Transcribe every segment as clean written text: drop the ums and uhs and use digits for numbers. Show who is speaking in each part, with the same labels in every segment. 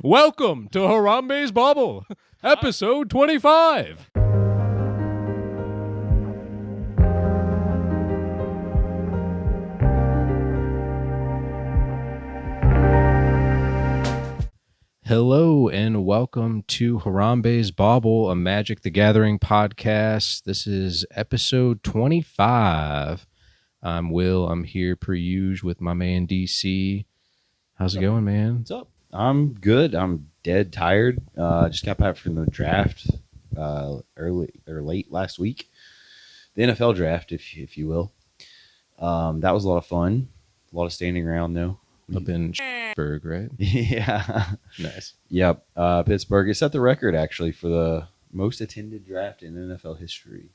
Speaker 1: Welcome to Harambe's Bauble, episode 25. Hello and welcome to Harambe's Bauble, a Magic the Gathering podcast. This is episode 25. I'm Will. I'm here per usual with my man DC. How's it going, man?
Speaker 2: What's up? I'm good. I'm dead tired. Just got back from the draft early or late last week. The NFL draft, if you will. That was a lot of fun. A lot of standing around though.
Speaker 1: Up in Pittsburgh, right?
Speaker 2: Yeah.
Speaker 1: Nice.
Speaker 2: Yep. Pittsburgh. It set the record actually for the most attended draft in NFL history.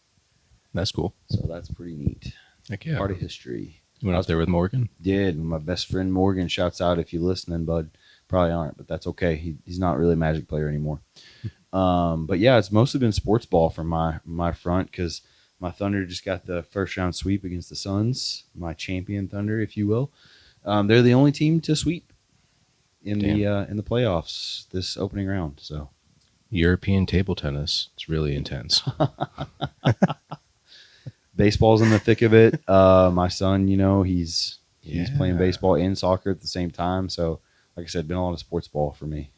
Speaker 1: That's cool.
Speaker 2: So that's pretty neat.
Speaker 1: Heck yeah.
Speaker 2: Part of history.
Speaker 1: You went out there with Morgan?
Speaker 2: Did. My best friend Morgan, shouts out if you listening, bud. Probably aren't, but that's okay. He's not really a Magic player anymore. But yeah, it's mostly been sports ball from my front because my Thunder just got the first round sweep against the Suns, my champion Thunder, if you will. They're the only team to sweep in the playoffs this opening round. So
Speaker 1: European table tennis. It's really intense.
Speaker 2: Baseball's in the thick of it. My son, he's playing baseball and soccer at the same time. So like I said, been a lot of sports ball for me.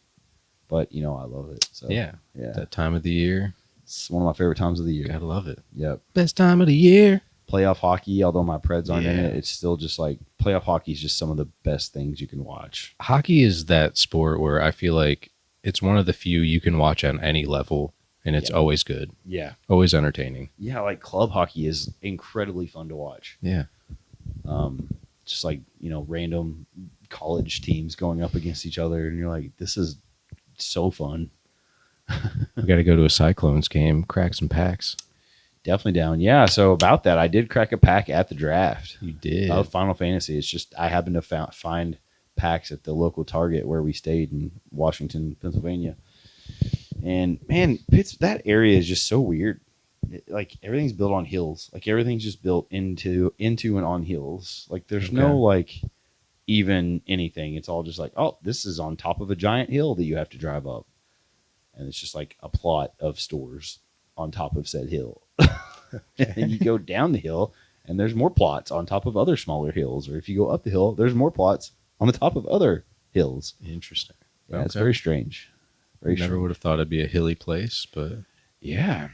Speaker 2: But I love it. So
Speaker 1: Yeah. That time of the year.
Speaker 2: It's one of my favorite times of the year.
Speaker 1: Gotta love it.
Speaker 2: Yep.
Speaker 1: Best time of the year.
Speaker 2: Playoff hockey, although my Preds aren't in it, it's still just like playoff hockey is just some of the best things you can watch.
Speaker 1: Hockey is that sport where I feel like it's one of the few you can watch on any level, and it's always good.
Speaker 2: Yeah.
Speaker 1: Always entertaining.
Speaker 2: Yeah, like club hockey is incredibly fun to watch.
Speaker 1: Yeah.
Speaker 2: Just like, random college teams going up against each other, and you're like, this is so fun.
Speaker 1: We got to go to a Cyclones game, crack some packs.
Speaker 2: Definitely down. Yeah, so about that, I did crack a pack at the draft.
Speaker 1: You did.
Speaker 2: Of Final Fantasy. It's just I happened to find packs at the local Target where we stayed in Washington, Pennsylvania. And man, that area is just so weird. Like everything's built on hills. Like everything's just built into and on hills. Like there's no like even anything. It's all just like, oh, this is on top of a giant hill that you have to drive up. And it's just like a plot of stores on top of said hill. And you go down the hill and there's more plots on top of other smaller hills. Or if you go up the hill, there's more plots on the top of other hills.
Speaker 1: Interesting.
Speaker 2: Yeah, it's very strange.
Speaker 1: Never would have thought it'd be a hilly place, but
Speaker 2: yeah.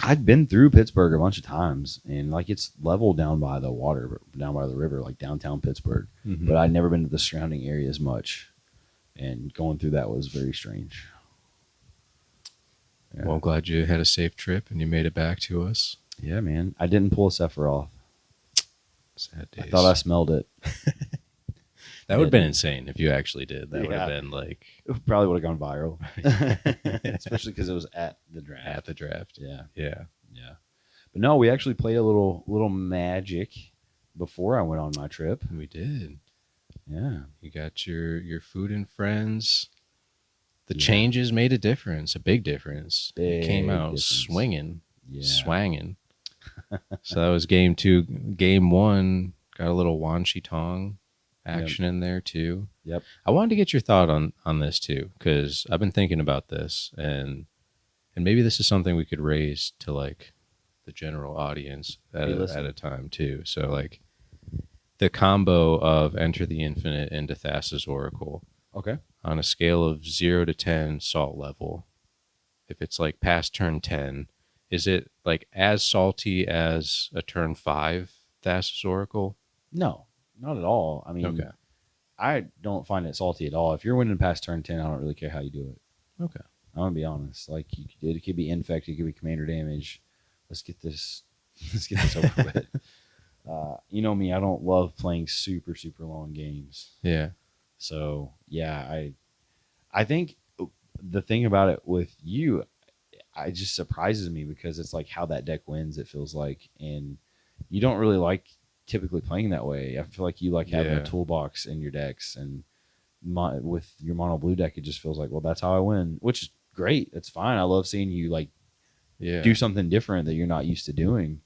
Speaker 2: I'd been through Pittsburgh a bunch of times, and like it's level down by the water, down by the river, like downtown Pittsburgh.
Speaker 1: Mm-hmm.
Speaker 2: But I'd never been to the surrounding areas much, and going through that was very strange. Yeah.
Speaker 1: Well, I'm glad you had a safe trip and you made it back to us.
Speaker 2: Yeah, man. I didn't pull a Sephiroth.
Speaker 1: Sad days.
Speaker 2: I thought I smelled it.
Speaker 1: That would have been insane if you actually did. That would have been like...
Speaker 2: It probably would have gone viral. Especially because it was at the draft.
Speaker 1: At the draft.
Speaker 2: Yeah.
Speaker 1: Yeah.
Speaker 2: Yeah. But no, we actually played a little Magic before I went on my trip.
Speaker 1: We did.
Speaker 2: Yeah.
Speaker 1: You got your food and friends. The changes made a difference, a big difference. It came out swinging, swanging. So that was game 2. Game 1 got a little Wan Shi Tong action in there too.
Speaker 2: Yep.
Speaker 1: I wanted to get your thought on this too, because I've been thinking about this, and maybe this is something we could raise to like the general audience at a time too. So like the combo of Enter the Infinite into Thassa's Oracle.
Speaker 2: Okay.
Speaker 1: On a scale of 0 to 10 salt level, if it's like past turn 10, is it like as salty as a turn 5 Thassa's Oracle?
Speaker 2: No, not at all. I mean, I don't find it salty at all. If you're winning past turn 10, I don't really care how you do it.
Speaker 1: Okay.
Speaker 2: I'm going to be honest. Like, it could be infect, it could be commander damage. Let's get this over with. You know me, I don't love playing super, super long games.
Speaker 1: Yeah.
Speaker 2: So, yeah, I think the thing about it with you, it just surprises me because it's like how that deck wins, it feels like. And you don't really like typically playing that way. I feel like you like having a toolbox in your decks. And with your mono blue deck, it just feels like, well, that's how I win, which is great. It's fine. I love seeing you like do something different that you're not used to doing.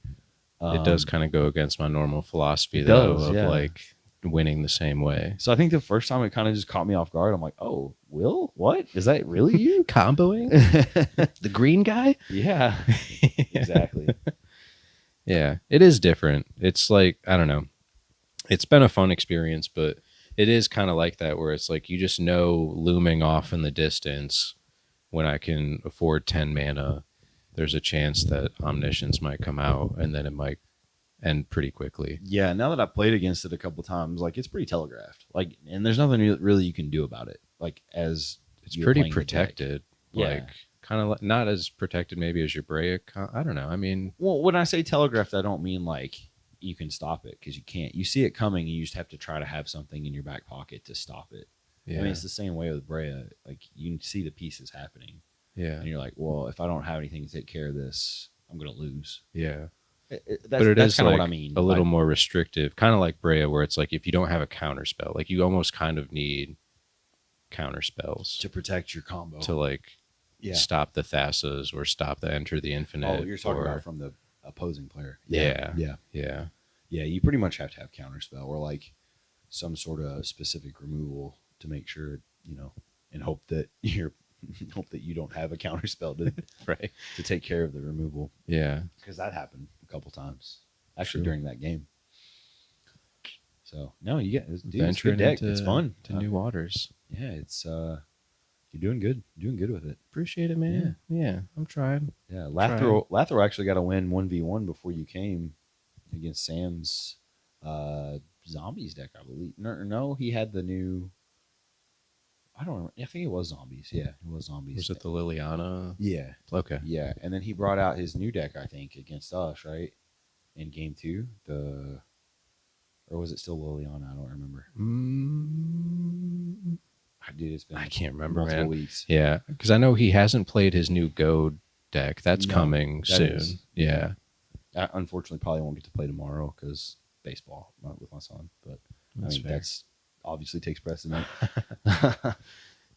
Speaker 1: It does kind of go against my normal philosophy, though, of like winning the same way.
Speaker 2: So I think the first time it kind of just caught me off guard. I'm like, oh, Will, what is that really you
Speaker 1: Comboing the green guy?
Speaker 2: Yeah, exactly.
Speaker 1: Yeah, it is different. It's like, I don't know. It's been a fun experience, but it is kind of like that where it's like you just know looming off in the distance when I can afford 10 mana, there's a chance that Omniscience might come out and then it might end pretty quickly.
Speaker 2: Yeah, now that I've played against it a couple times, like it's pretty telegraphed. Like, and there's nothing really you can do about it. Like, as
Speaker 1: it's pretty protected.
Speaker 2: Yeah.
Speaker 1: Like, kind of not as protected maybe as your Brea. I don't know. I mean,
Speaker 2: well, when I say telegraphed, I don't mean like you can stop it, because you can't. You see it coming, and you just have to try to have something in your back pocket to stop it. Yeah. I mean, it's the same way with Brea. Like, you can see the pieces happening.
Speaker 1: Yeah.
Speaker 2: And you're like, well, if I don't have anything to take care of this, I'm going to lose.
Speaker 1: Yeah.
Speaker 2: That's kind of what I mean.
Speaker 1: A little more restrictive, kind of like Brea, where it's like if you don't have a counter spell, like you almost kind of need counter spells
Speaker 2: to protect your combo,
Speaker 1: to like stop the Thassa's or stop the Enter the Infinite.
Speaker 2: Oh, you're talking about from the opposing player.
Speaker 1: Yeah.
Speaker 2: You pretty much have to have counter spell or like some sort of specific removal to make sure, and hope that you don't have a counter spell to
Speaker 1: right
Speaker 2: to take care of the removal.
Speaker 1: Yeah,
Speaker 2: because that happened a couple times actually during that game. So no, you get it's a good deck. It's fun
Speaker 1: to new waters.
Speaker 2: Yeah, it's you're doing good with it.
Speaker 1: Appreciate it, man. Yeah, I'm trying.
Speaker 2: Yeah, Lathro actually got to win 1v1 before you came against Sam's zombies deck, I believe. No, he had the new. I don't remember. I think it was zombies. Yeah, it was zombies.
Speaker 1: Was it the Liliana?
Speaker 2: Yeah.
Speaker 1: Okay.
Speaker 2: Yeah, and then he brought out his new deck, I think, against us, right? In game 2, or was it still Liliana? I don't remember. Dude, it's been
Speaker 1: I can't remember,
Speaker 2: multiple
Speaker 1: man.
Speaker 2: Weeks.
Speaker 1: Yeah, because I know he hasn't played his new Goad deck. That's coming soon. Yeah.
Speaker 2: I unfortunately probably won't get to play tomorrow because baseball, not with my son. But that's obviously takes precedent.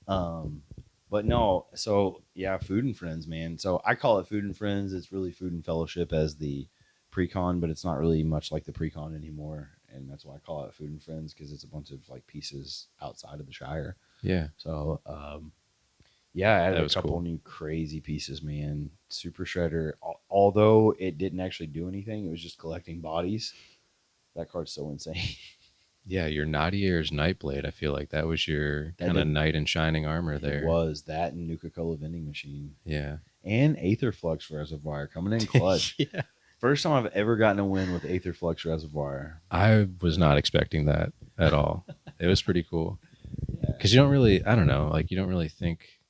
Speaker 2: But no, so yeah, Food and Friends, man. So I call it Food and Friends. It's really Food and Fellowship as the pre-con, but it's not really much like the pre-con anymore. And that's why I call it Food and Friends, because it's a bunch of like pieces outside of the Shire.
Speaker 1: Yeah.
Speaker 2: So, I added a couple new crazy pieces, man. Super Shredder, although it didn't actually do anything, it was just collecting bodies. That card's so insane.
Speaker 1: Yeah, your Nadier's Nightblade. I feel like that was your kind of knight in shining armor there.
Speaker 2: It was that and Nuka-Cola vending machine.
Speaker 1: Yeah.
Speaker 2: And Aetherflux Reservoir coming in clutch.
Speaker 1: Yeah.
Speaker 2: First time I've ever gotten a win with Aetherflux Reservoir.
Speaker 1: I was not expecting that at all. It was pretty cool. Because you don't really, I don't know, like you don't really think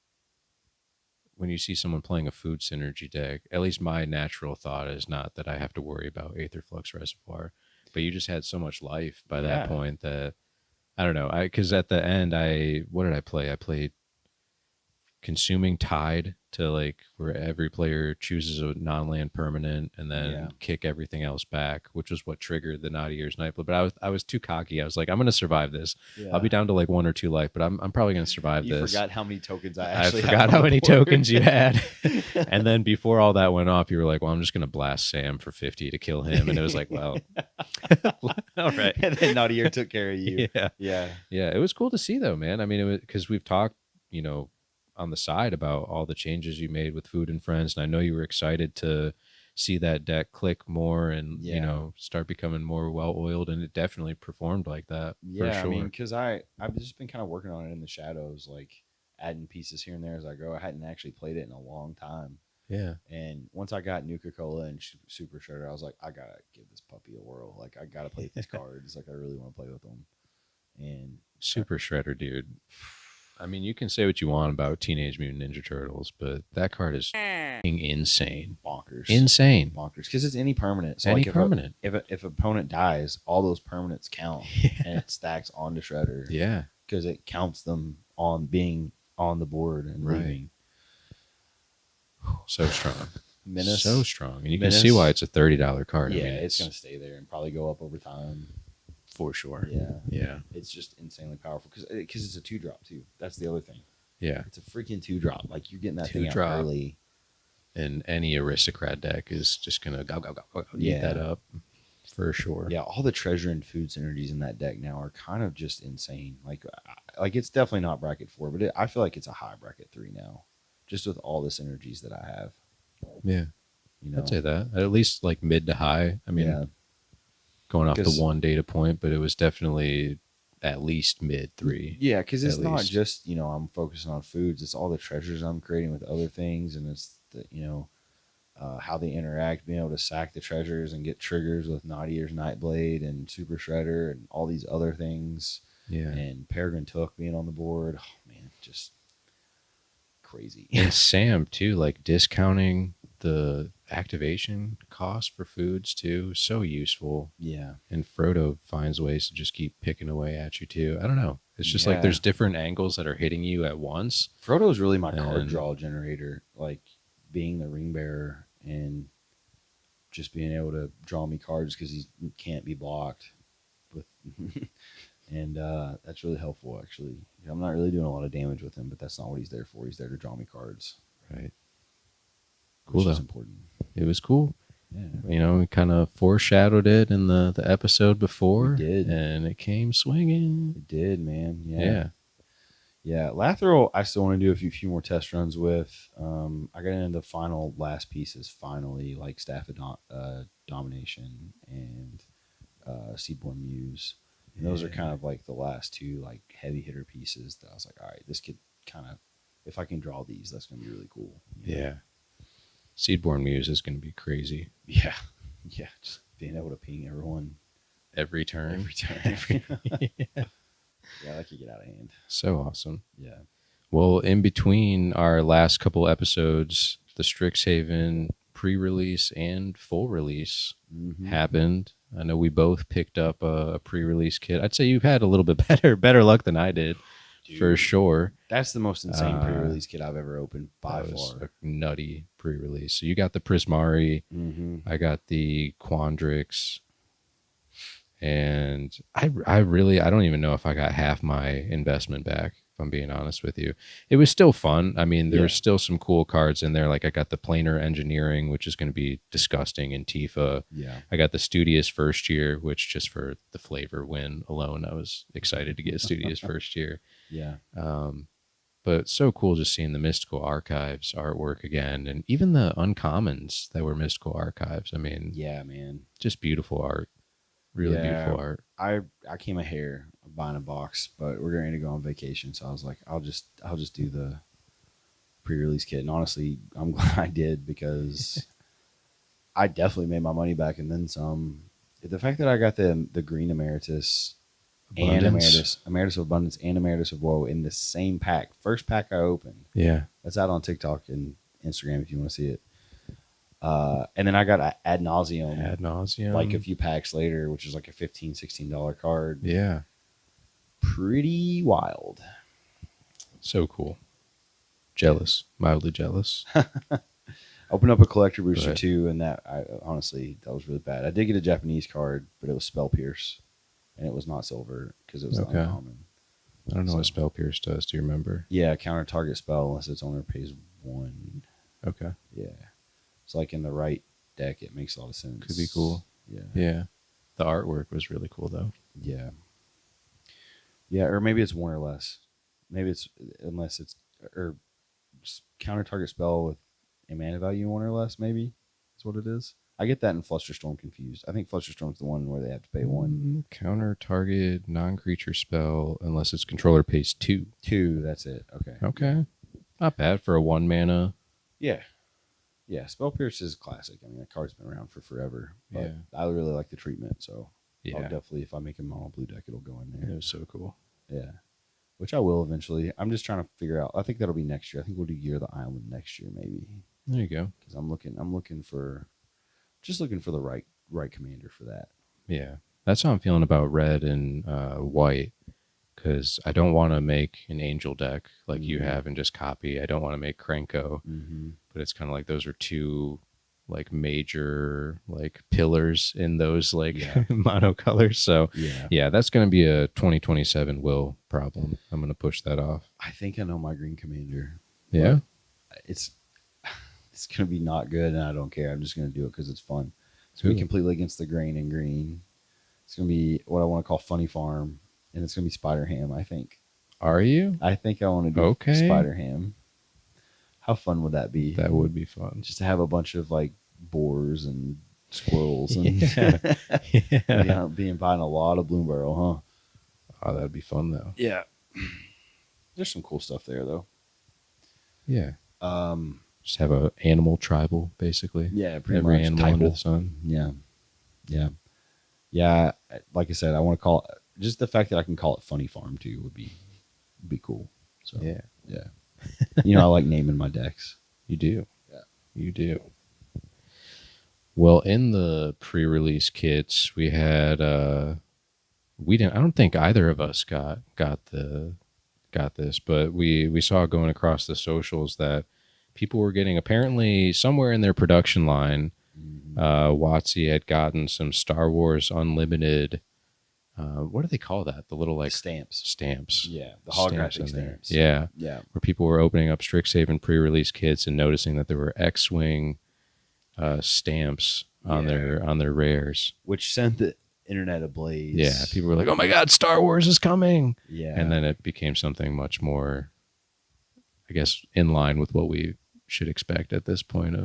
Speaker 1: when you see someone playing a food synergy deck, at least my natural thought is not that I have to worry about Aetherflux Reservoir. But you just had so much life by that point that, I don't know, because at the end, what did I play? I played Consuming Tide to like where every player chooses a non-land permanent and then kick everything else back, which was what triggered the Nadier's Nightblade. But I was too cocky. I was like, I'm going to survive this. Yeah. I'll be down to like 1 or 2 life, but I'm probably going to survive this.
Speaker 2: You forgot how many tokens I
Speaker 1: forgot how many tokens you had. And then before all that went off, you were like, well, I'm just going to blast Sam for 50 to kill him. And it was like, well, all right.
Speaker 2: And then Nadier took care of you.
Speaker 1: Yeah. It was cool to see though, man. I mean, it was because we've talked, on the side about all the changes you made with Food and Friends, and I know you were excited to see that deck click more and start becoming more well-oiled, and it definitely performed like that.
Speaker 2: Yeah,
Speaker 1: for sure.
Speaker 2: I mean, because I've just been kind of working on it in the shadows, like adding pieces here and there as I go. I hadn't actually played it in a long time.
Speaker 1: Yeah,
Speaker 2: and once I got Nuka-Cola and Super Shredder, I was like, I gotta give this puppy a whirl. Like, I gotta play with these cards. Like, I really want to play with them. And
Speaker 1: Super Shredder, dude. I mean, you can say what you want about Teenage Mutant Ninja Turtles, but that card is insane.
Speaker 2: Bonkers.
Speaker 1: Insane.
Speaker 2: Bonkers. Because it's any permanent. So
Speaker 1: any
Speaker 2: like
Speaker 1: permanent.
Speaker 2: If opponent dies, all those permanents count. And it stacks onto Shredder.
Speaker 1: Yeah.
Speaker 2: Because it counts them on being on the board and leaving.
Speaker 1: So strong.
Speaker 2: Menace.
Speaker 1: So strong. And you can see why it's a $30 card.
Speaker 2: Yeah, I mean, it's going to stay there and probably go up over time.
Speaker 1: For sure.
Speaker 2: Yeah. It's just insanely powerful because it's a 2-drop too. That's the other thing.
Speaker 1: Yeah.
Speaker 2: It's a freaking 2-drop. Like, you're getting that thing out early.
Speaker 1: And any aristocrat deck is just gonna go eat that up. For sure.
Speaker 2: Yeah, all the treasure and food synergies in that deck now are kind of just insane. Like it's definitely not bracket 4, but I feel like it's a high bracket 3 now, just with all the synergies that I have.
Speaker 1: Yeah,
Speaker 2: You know,
Speaker 1: I'd say that at least like mid to high. I mean,
Speaker 2: yeah,
Speaker 1: going off the
Speaker 2: 'cause-
Speaker 1: one data point, but it was definitely at least mid 3.
Speaker 2: yeah, because it's
Speaker 1: at
Speaker 2: not
Speaker 1: least.
Speaker 2: just I'm focusing on foods. It's all the treasures I'm creating with other things, and it's the how they interact, being able to sack the treasures and get triggers with Naughty Ears Nightblade and Super Shredder and all these other things.
Speaker 1: Yeah.
Speaker 2: And Peregrine Took being on the board. Oh man, just crazy.
Speaker 1: And Sam too, like discounting the activation cost for foods too, so useful.
Speaker 2: Yeah.
Speaker 1: And Frodo finds ways to just keep picking away at you too. I don't know. It's just like
Speaker 2: Yeah.
Speaker 1: there's different angles that are hitting you at once.
Speaker 2: Frodo's really my card
Speaker 1: And-
Speaker 2: draw generator, like being the ring bearer and just being able to draw me cards because he can't be blocked with and that's really helpful actually. I'm not really doing a lot of damage with him, but that's not what he's there for. He's there to draw me cards.
Speaker 1: Right. Cool
Speaker 2: Which is
Speaker 1: though.
Speaker 2: important.
Speaker 1: It was cool.
Speaker 2: Yeah.
Speaker 1: You know, we kind of foreshadowed it in the episode before.
Speaker 2: We did.
Speaker 1: And it came swinging.
Speaker 2: It did, man.
Speaker 1: Yeah.
Speaker 2: Yeah, Lathril, I still want to do a few more test runs with. I got into the last pieces finally, like Staff of Domination and Seaborn Muse. And those are kind of like the last two like heavy hitter pieces that I was like, all right, this could kind of, if I can draw these, that's going to be really cool.
Speaker 1: Yeah. Seedborn Muse is going to be crazy.
Speaker 2: Yeah. Yeah. Just being able to ping everyone
Speaker 1: Every turn.
Speaker 2: Yeah, that could get out of hand.
Speaker 1: So awesome.
Speaker 2: Yeah.
Speaker 1: Well, in between our last couple episodes, the Strixhaven pre-release and full release happened. I know we both picked up a pre-release kit. I'd say you've had a little bit better luck than I did. Dude, for sure.
Speaker 2: That's the most insane pre-release kit I've ever opened by far.
Speaker 1: A nutty pre-release. So you got the Prismari. I got the Quandrix. And I don't even know if I got half my investment back, if I'm being honest with you. It was still fun. I mean, there were still some cool cards in there. Like I got the Planar Engineering, which is going to be disgusting in Tifa.
Speaker 2: Yeah.
Speaker 1: I got the Studious First Year, which just for the flavor win alone, I was excited to get Studious First Year.
Speaker 2: Yeah.
Speaker 1: But it's so cool just seeing the Mystical Archives artwork again, and even the uncommons that were Mystical Archives. I mean,
Speaker 2: yeah, man,
Speaker 1: just beautiful art. Really beautiful art.
Speaker 2: I came a hair of buying a box, but we're going to go on vacation, so I was like, I'll just do the pre-release kit. And honestly, I'm glad I did because I definitely made my money back and then some. The fact that I got the green Emeritus
Speaker 1: Abundance.
Speaker 2: and Emeritus of Abundance and Emeritus of Woe in the same pack, first pack I opened.
Speaker 1: Yeah,
Speaker 2: that's out on TikTok and Instagram if you want to see it. And then I got Ad Nauseum like a few packs later, which is like a $15-$16 card.
Speaker 1: Yeah.
Speaker 2: Pretty wild.
Speaker 1: So cool. Jealous. Mildly jealous.
Speaker 2: Opened up a collector booster too, and honestly, that was really bad. I did get a Japanese card, but it was Spell Pierce, and it was not silver because it was uncommon.
Speaker 1: I don't know what Spell Pierce does. Do you remember?
Speaker 2: Yeah, counter target spell unless its owner pays 1.
Speaker 1: Okay.
Speaker 2: Yeah. It's like in the right deck, it makes a lot of sense.
Speaker 1: Could be cool.
Speaker 2: Yeah.
Speaker 1: Yeah. The artwork was really cool though.
Speaker 2: Yeah. Yeah, or maybe it's 1 or less. Maybe it's unless it's or counter target spell with a mana value 1 or less. Maybe that's what it is. I get that in Flusterstorm confused. I think Flusterstorm's the one where they have to pay 1.
Speaker 1: Counter target non-creature spell unless its controller pays 2.
Speaker 2: 2. That's it. Okay.
Speaker 1: Okay. Not bad for a 1 mana.
Speaker 2: Yeah. Yeah, Spell Pierce is classic. I mean, that card's been around for forever. But
Speaker 1: yeah.
Speaker 2: I really like the treatment, so
Speaker 1: yeah.
Speaker 2: I'll definitely, if I make a mono blue deck, it'll go in there.
Speaker 1: It was so cool.
Speaker 2: Yeah. Which I will eventually. I'm just trying to figure out. I think that'll be next year. I think we'll do Year of the Island next year, maybe.
Speaker 1: There you go.
Speaker 2: Because I'm looking for the right commander for that.
Speaker 1: Yeah. That's how I'm feeling about red and white. Because I don't want to make an angel deck like you have and just copy. I don't want to make Krenko. But it's kind of like those are two like major like pillars in those like mono colors. So yeah, that's going to be a 2027 will problem. I'm going to push that off.
Speaker 2: I think I know my green commander.
Speaker 1: Yeah.
Speaker 2: It's going to be not good and I don't care. I'm just going to do it because it's fun. It's going to be completely against the grain in green. It's going to be what I want to call Funny Farm, and it's going to be Spider Ham, I think.
Speaker 1: Are you?
Speaker 2: I think I want to do Spider Ham. How fun would that be?
Speaker 1: That would be fun.
Speaker 2: Just to have a bunch of like boars and squirrels and being buying a lot of Bloom Barrel, huh?
Speaker 1: Oh, that'd be fun though.
Speaker 2: Yeah. There's some cool stuff there though.
Speaker 1: Yeah. Just have a animal tribal, basically.
Speaker 2: Yeah, pretty
Speaker 1: every
Speaker 2: much.
Speaker 1: Animal under the sun.
Speaker 2: Yeah. Yeah. Yeah. Like I said, I want to call it, just the fact that I can call it Funny Farm too would be cool. So
Speaker 1: yeah.
Speaker 2: I like naming my decks.
Speaker 1: You do.
Speaker 2: Yeah.
Speaker 1: You do. Well, in the pre-release kits, we had we didn't. I don't think either of us got this, but we saw going across the socials that people were getting, apparently somewhere in their production line, WotC had gotten some Star Wars Unlimited. What do they call that? The little like
Speaker 2: stamps.
Speaker 1: Yeah,
Speaker 2: the holographic stamps.
Speaker 1: Yeah,
Speaker 2: where
Speaker 1: people were opening up Strixhaven pre-release kits and noticing that there were X-wing stamps on their rares,
Speaker 2: which sent the internet ablaze.
Speaker 1: Yeah, people were like, "Oh my God, Star Wars is coming!"
Speaker 2: Yeah,
Speaker 1: and then it became something much more, I guess, in line with what we should expect at this point.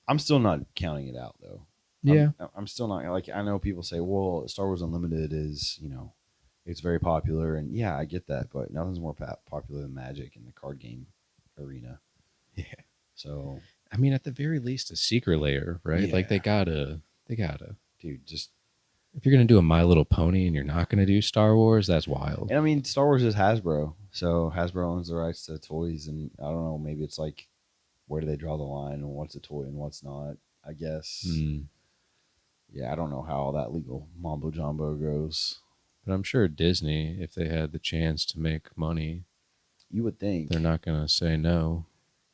Speaker 2: I'm still not counting it out though.
Speaker 1: Yeah,
Speaker 2: I'm still not like, I know people say, "Well, Star Wars Unlimited is, it's very popular," and yeah, I get that, but nothing's more popular than Magic in the card game arena.
Speaker 1: Yeah.
Speaker 2: So,
Speaker 1: I mean, at the very least, a secret layer, right?
Speaker 2: Yeah.
Speaker 1: Like they gotta,
Speaker 2: dude, just.
Speaker 1: If you're going to do a My Little Pony and you're not going to do Star Wars, that's wild.
Speaker 2: And I mean, Star Wars is Hasbro. So Hasbro owns the rights to toys. And I don't know, maybe it's like, where do they draw the line and what's a toy and what's not, I guess. Yeah, I don't know how all that legal mambo jumbo goes.
Speaker 1: But I'm sure Disney, if they had the chance to make money,
Speaker 2: you would think
Speaker 1: they're not going to say no.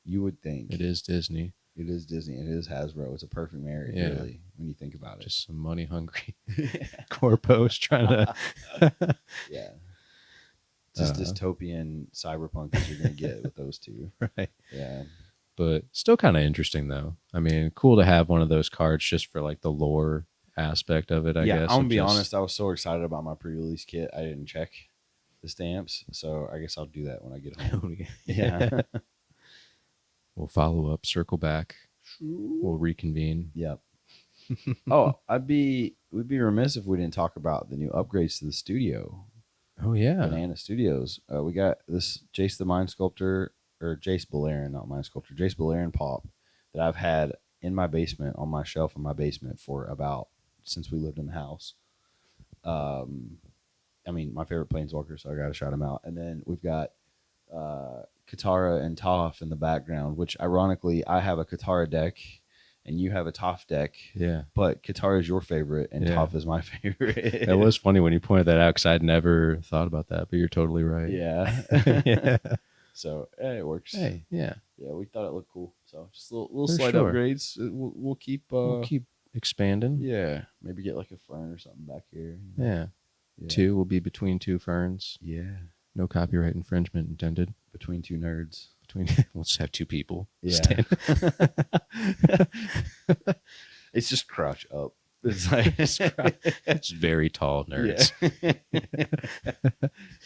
Speaker 2: You would think.
Speaker 1: It is Disney.
Speaker 2: It is Disney. It is Hasbro. It's a perfect marriage, really, when you think about it.
Speaker 1: Just some money hungry corpos trying to.
Speaker 2: Yeah. Just dystopian cyberpunk that you're going to get with those two.
Speaker 1: Right.
Speaker 2: Yeah.
Speaker 1: But still kind of interesting, though. I mean, cool to have one of those cards just for like the lore aspect of it, I guess.
Speaker 2: I'm going to be honest. I was so excited about my pre-release kit. I didn't check the stamps. So I guess I'll do that when I get home. Yeah.
Speaker 1: We'll follow up, circle back. We'll reconvene.
Speaker 2: Yep. We'd be remiss if we didn't talk about the new upgrades to the studio.
Speaker 1: Oh yeah,
Speaker 2: Banana Studios. We got this Jace the Mind Sculptor, or Jace Balerion, not Mind Sculptor, Jace Balerion pop that I've had in my basement, on my shelf in my basement for since we lived in the house. I mean, my favorite Planeswalker, so I got to shout him out. And then we've got Katara and Toph in the background, which ironically, I have a Katara deck and you have a Toph deck.
Speaker 1: Yeah.
Speaker 2: But Katara is your favorite and Toph is my favorite.
Speaker 1: It was funny when you pointed that out because I'd never thought about that, but you're totally right.
Speaker 2: Yeah.
Speaker 1: Yeah.
Speaker 2: So, it works.
Speaker 1: Hey, yeah.
Speaker 2: Yeah, we thought it looked cool. So, just little slight upgrades. We'll keep
Speaker 1: expanding.
Speaker 2: Yeah. Maybe get like a fern or something back here.
Speaker 1: Yeah. 2 will be between 2 ferns.
Speaker 2: Yeah.
Speaker 1: No copyright infringement intended.
Speaker 2: Between 2 nerds.
Speaker 1: We'll just have 2 people.
Speaker 2: Yeah. It's just crouch up. It's like
Speaker 1: it's very tall nerds.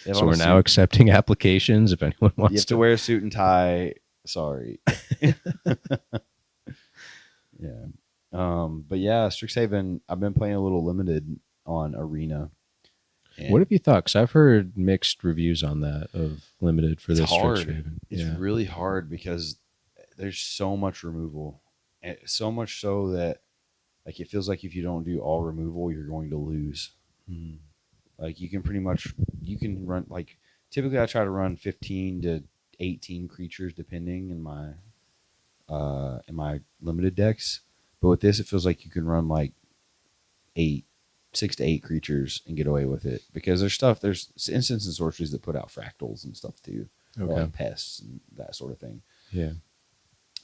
Speaker 2: Yeah.
Speaker 1: So we're now accepting applications if anyone wants
Speaker 2: you have to wear a suit and tie. Sorry. Yeah. But yeah, Strixhaven, I've been playing a little limited on Arena.
Speaker 1: What have you thought? Because I've heard mixed reviews on that of limited for this Strixhaven.
Speaker 2: It's really hard because there's so much removal, and so much so that like it feels like if you don't do all removal, you're going to lose. Like you can run like typically I try to run 15 to 18 creatures depending in my limited decks, but with this it feels like you can run like 6 to 8 creatures and get away with it because there's instants and sorceries that put out fractals and stuff too, or like pests and that sort of thing.
Speaker 1: Yeah,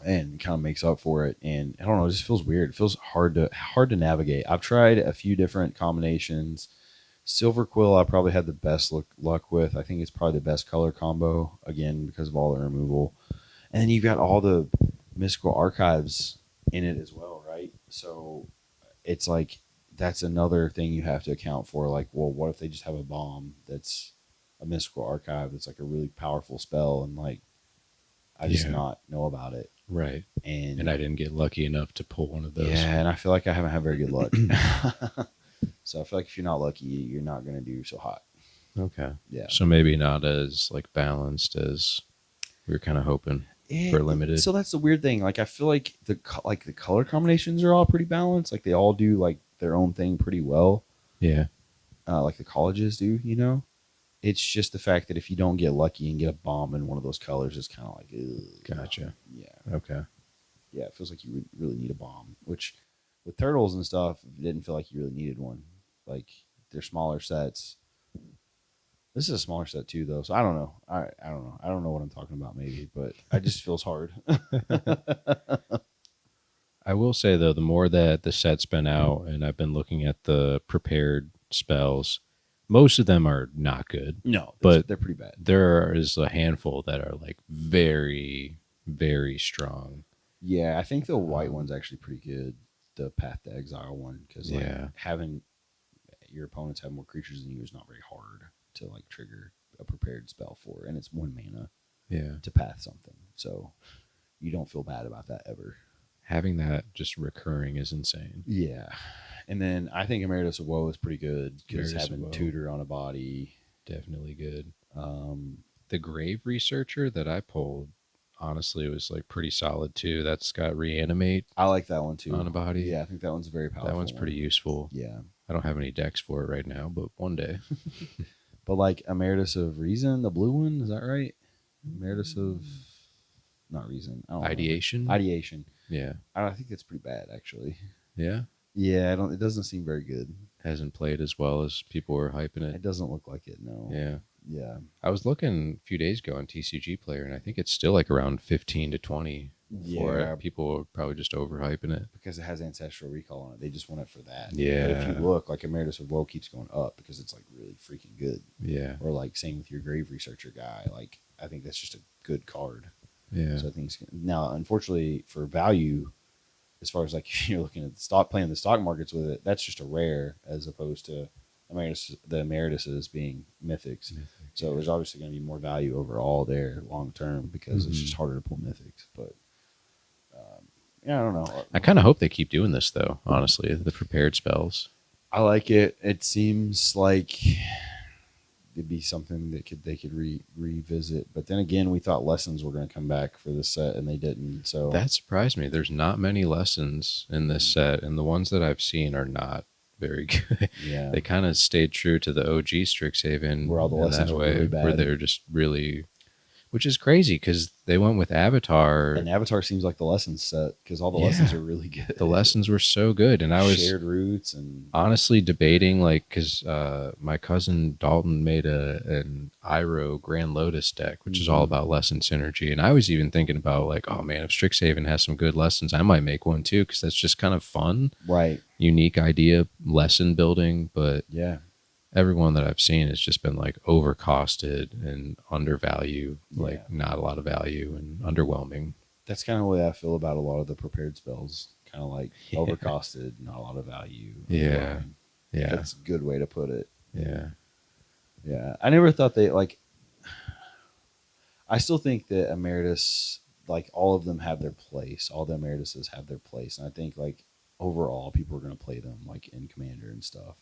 Speaker 2: and it kind of makes up for it. And I don't know, it just feels weird. It feels hard to navigate. I've tried a few different combinations. Silver Quill I probably had the best luck with. I think it's probably the best color combo again because of all the removal. And then you've got all the mystical archives in it as well, right? So it's like that's another thing you have to account for. Like, well, what if they just have a bomb that's a mystical archive that's like a really powerful spell, and like I just not know about it.
Speaker 1: Right.
Speaker 2: And
Speaker 1: I didn't get lucky enough to pull one of those.
Speaker 2: Yeah, and I feel like I haven't had very good luck. So I feel like if you're not lucky, you're not going to do so hot.
Speaker 1: Okay.
Speaker 2: Yeah.
Speaker 1: So maybe not as like balanced as we were kind of hoping for limited.
Speaker 2: So that's the weird thing. Like I feel like the color combinations are all pretty balanced. Like they all do like their own thing pretty well.
Speaker 1: Yeah.
Speaker 2: Like the colleges do, you know. It's just the fact that if you don't get lucky and get a bomb in one of those colors, it's kind of like, ugh.
Speaker 1: Gotcha.
Speaker 2: Yeah.
Speaker 1: Okay.
Speaker 2: Yeah, it feels like you would really need a bomb. Which with turtles and stuff, it didn't feel like you really needed one. Like they're smaller sets. This is a smaller set too, though. So I don't know. I don't know. I don't know what I'm talking about, maybe, but it just feels hard.
Speaker 1: I will say though, the more that the set's been out and I've been looking at the prepared spells, most of them are not good.
Speaker 2: No,
Speaker 1: but
Speaker 2: they're pretty bad.
Speaker 1: There is a handful that are like very, very strong.
Speaker 2: Yeah, I think the white one's actually pretty good. The Path to Exile one, because like having your opponents have more creatures than you is not very hard to like trigger a prepared spell for, and it's 1 mana.
Speaker 1: Yeah,
Speaker 2: to path something, so you don't feel bad about that ever.
Speaker 1: Having that just recurring is insane.
Speaker 2: Yeah, and then I think Emeritus of Woe is pretty good because having Tutor on a body,
Speaker 1: definitely good. The Grave Researcher that I pulled, honestly, was like pretty solid too. That's got Reanimate.
Speaker 2: I like that one too
Speaker 1: on a body.
Speaker 2: Yeah, I think that one's very powerful.
Speaker 1: That one's pretty useful.
Speaker 2: Yeah,
Speaker 1: I don't have any decks for it right now, but one day.
Speaker 2: But like Emeritus of Reason, the blue one, is that right? Emeritus of not Reason,
Speaker 1: Ideation.
Speaker 2: Ideation.
Speaker 1: Yeah,
Speaker 2: I think that's pretty bad actually.
Speaker 1: Yeah.
Speaker 2: Yeah, it doesn't seem very good.
Speaker 1: Hasn't played as well as people were hyping it.
Speaker 2: It doesn't look like it. No.
Speaker 1: Yeah.
Speaker 2: Yeah.
Speaker 1: I was looking a few days ago on TCG Player, and I think it's still like around 15 to 20 for it. People are probably just overhyping it.
Speaker 2: Because it has Ancestral Recall on it. They just want it for that.
Speaker 1: Yeah.
Speaker 2: But if you look, like Emeritus of Woe keeps going up because it's like really freaking good.
Speaker 1: Yeah.
Speaker 2: Or like same with your Grave Researcher guy. Like I think that's just a good card.
Speaker 1: Yeah.
Speaker 2: So I think now, unfortunately, for value, as far as like if you're looking at playing the stock markets with it, that's just a rare as opposed to the Emerituses being mythics. So there's obviously going to be more value overall there long term because it's just harder to pull mythics. But yeah, I don't know.
Speaker 1: I kind of hope they keep doing this though. Honestly, the prepared spells.
Speaker 2: I like it. It seems like it'd be something that they could revisit. But then again, we thought lessons were going to come back for this set, and they didn't. So
Speaker 1: that surprised me. There's not many lessons in this set, and the ones that I've seen are not very good.
Speaker 2: Yeah,
Speaker 1: they kind of stayed true to the OG Strixhaven,
Speaker 2: where all the lessons were really bad.
Speaker 1: Where they're just really, which is crazy because they went with Avatar,
Speaker 2: and Avatar seems like the lessons set because all the lessons are really good.
Speaker 1: The lessons were so good, and I was
Speaker 2: shared roots and
Speaker 1: honestly debating like because my cousin Dalton made an Iroh Grand Lotus deck, which is all about lesson synergy, and I was even thinking about like, oh man, if Strixhaven has some good lessons, I might make one too because that's just kind of fun,
Speaker 2: right?
Speaker 1: Unique idea, lesson building, but
Speaker 2: yeah.
Speaker 1: Everyone that I've seen has just been like overcosted and undervalued, like not a lot of value and underwhelming.
Speaker 2: That's kind of the way I feel about a lot of the prepared spells. Kind of like overcosted, not a lot of value.
Speaker 1: Yeah. Yeah.
Speaker 2: That's a good way to put it.
Speaker 1: Yeah.
Speaker 2: Yeah. I never thought I still think that Emeritus, like all of them have their place. All the Emerituses have their place. And I think like overall people are going to play them like in Commander and stuff.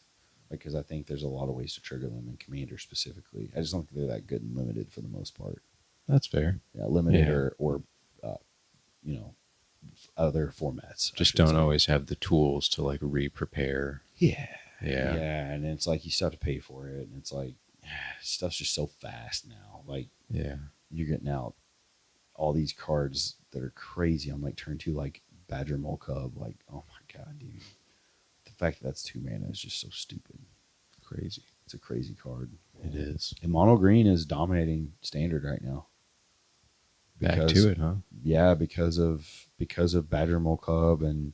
Speaker 2: Because I think there's a lot of ways to trigger them in Commander specifically. I just don't think they're that good and limited for the most part.
Speaker 1: That's fair.
Speaker 2: Yeah, limited or other formats.
Speaker 1: Just don't always have the tools to like re-prepare.
Speaker 2: Yeah.
Speaker 1: Yeah.
Speaker 2: Yeah, and it's like you still have to pay for it, and it's like stuff's just so fast now. Like you're getting out all these cards that are crazy on like turn 2, like Badger Mole Cub. Like, oh my god, dude. The fact that that's 2 mana is just so stupid.
Speaker 1: Crazy.
Speaker 2: It's a crazy card.
Speaker 1: It is.
Speaker 2: And mono green is dominating standard right now.
Speaker 1: Back to it, huh?
Speaker 2: Yeah, because of Badger Mole Cub and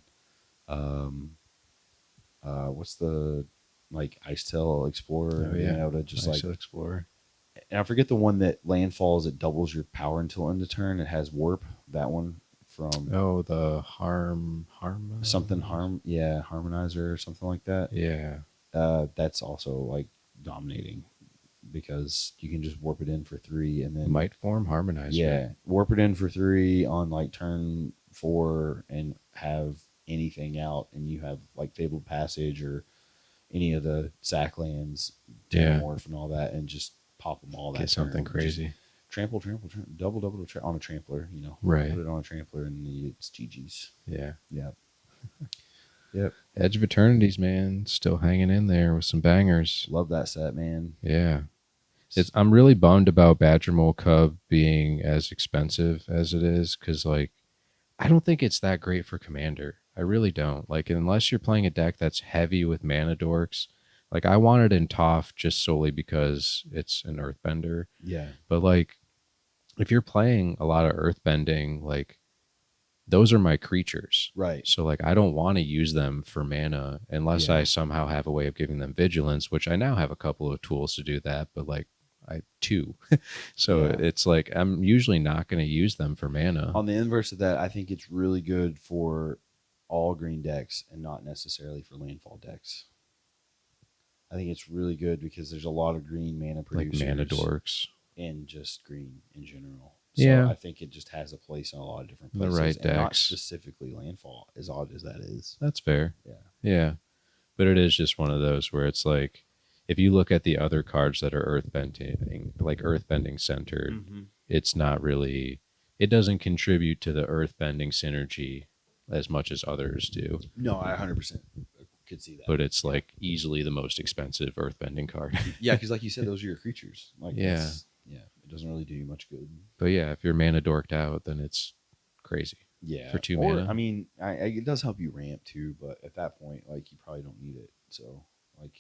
Speaker 2: what's the like Icetail Explorer?
Speaker 1: Oh yeah,
Speaker 2: able to just
Speaker 1: Icetail Explorer.
Speaker 2: And I forget the one that landfalls. It doubles your power until end of turn. It has warp. That one from
Speaker 1: the
Speaker 2: harmonizer or something like that.
Speaker 1: Yeah.
Speaker 2: That's also like dominating because you can just warp it in for 3 and then
Speaker 1: Might form harmonizer.
Speaker 2: Yeah, warp it in for 3 on like turn 4 and have anything out, and you have like Fabled Passage or any of the sack lands, Morph and all that, and just pop them all.
Speaker 1: Get something crazy.
Speaker 2: Just trample, double on a trampler.
Speaker 1: Right.
Speaker 2: Put it on a trampler, and it's GG's.
Speaker 1: Yeah.
Speaker 2: Yep. Yep.
Speaker 1: Edge of Eternities, man, still hanging in there with some bangers.
Speaker 2: Love that set, man.
Speaker 1: Yeah. I'm really bummed about Badger Mole Cub being as expensive as it is, because like I don't think it's that great for Commander. I really don't. Like, unless you're playing a deck that's heavy with mana dorks. Like, I want it in Toph just solely because it's an Earthbender.
Speaker 2: Yeah.
Speaker 1: But like, if you're playing a lot of Earthbending, like those are my creatures.
Speaker 2: Right.
Speaker 1: So like, I don't want to use them for mana unless I somehow have a way of giving them vigilance, which I now have a couple of tools to do that. But like, two. So it's like I'm usually not going to use them for mana.
Speaker 2: On the inverse of that, I think it's really good for all green decks and not necessarily for landfall decks. I think it's really good because there's a lot of green mana producers,
Speaker 1: like mana dorks,
Speaker 2: and just green in general. So I think it just has a place in a lot of different places.
Speaker 1: The right
Speaker 2: and
Speaker 1: decks,
Speaker 2: not specifically landfall, as odd as that is.
Speaker 1: That's fair.
Speaker 2: Yeah,
Speaker 1: but it is just one of those where it's like, if you look at the other cards that are earthbending centered, it's not really, it doesn't contribute to the earthbending synergy as much as others do.
Speaker 2: No, I 100% could see that.
Speaker 1: But it's like easily the most expensive earthbending card.
Speaker 2: Yeah, because like you said, those are your creatures. Like
Speaker 1: yeah,
Speaker 2: it doesn't really do you much good.
Speaker 1: But yeah, if you're mana dorked out, then it's crazy.
Speaker 2: Yeah,
Speaker 1: for 2 mana.
Speaker 2: I mean, it does help you ramp too, but at that point, like you probably don't need it. So like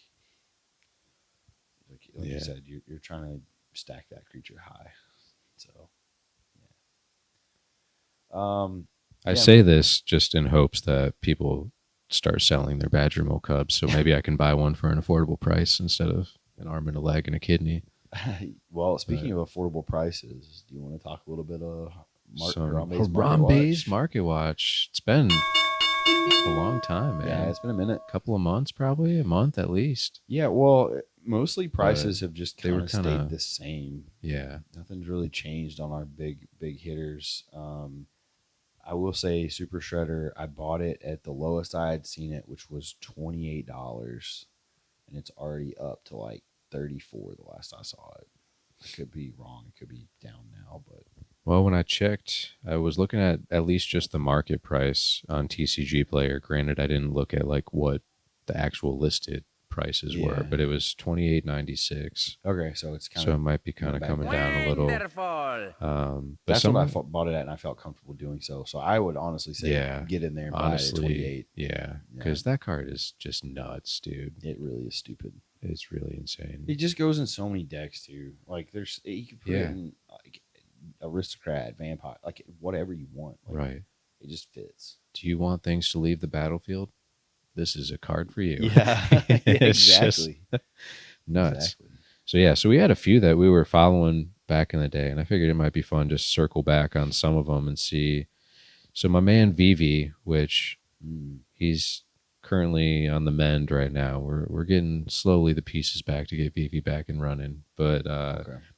Speaker 2: you said, you're trying to stack that creature high. So
Speaker 1: I say this just in hopes that people start selling their Badger Mole Cubs, so maybe I can buy one for an affordable price instead of an arm and a leg and a kidney.
Speaker 2: Well, speaking of affordable prices, do you want to talk a little bit of
Speaker 1: Harambe's Market Watch? It's been a long time, man.
Speaker 2: Yeah, it's been a minute.
Speaker 1: Couple of months, probably a month at least.
Speaker 2: Yeah, well, mostly prices have just kind of stayed the same.
Speaker 1: Yeah,
Speaker 2: nothing's really changed on our big hitters. I will say Super Shredder, I bought it at the lowest I had seen it, which was $28, and it's already up to like 34 the last I saw it. I could be wrong. It could be down now, but
Speaker 1: well, when I checked, I was looking at least just the market price on TCG Player. Granted, I didn't look at like what the actual listed prices were, but it was $28.96.
Speaker 2: Okay, so it's
Speaker 1: it might be kind of coming down a little.
Speaker 2: That's what I bought it at, and I felt comfortable doing so. So I would honestly say, get in there and buy it at 28.
Speaker 1: Yeah, because that card is just nuts, dude.
Speaker 2: It really is stupid.
Speaker 1: It's really insane.
Speaker 2: It just goes in so many decks too. Like you can put it in like Aristocrat, Vampire, like whatever you want. Like,
Speaker 1: right.
Speaker 2: It just fits.
Speaker 1: Do you want things to leave the battlefield? This is a card for you.
Speaker 2: Yeah, exactly.
Speaker 1: Nuts. Exactly. So we had a few that we were following back in the day, and I figured it might be fun to circle back on some of them and see. So my man Vivi, which he's currently on the mend right now. We're getting slowly the pieces back to get Vivi back and running. But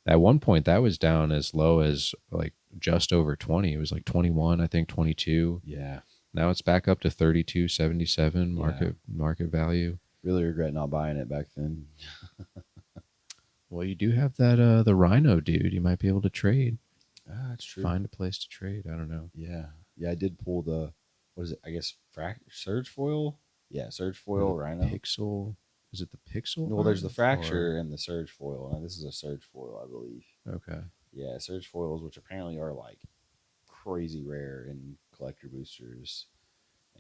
Speaker 1: at one point that was down as low as like just over 20. It was like 21, I think 22.
Speaker 2: Yeah.
Speaker 1: Now it's back up to 32.77 market value.
Speaker 2: Really regret not buying it back then.
Speaker 1: Well, you do have that the Rhino dude. You might be able to trade.
Speaker 2: That's true.
Speaker 1: Find a place to trade. I don't know.
Speaker 2: Yeah. I did pull the I guess Surge Foil. Yeah, Surge Foil Rhino.
Speaker 1: Pixel. Is it the Pixel?
Speaker 2: Well, there's the Fracture and the Surge Foil. Now this is a Surge Foil, I believe.
Speaker 1: Okay.
Speaker 2: Yeah, Surge Foils, which apparently are like crazy rare in collector boosters.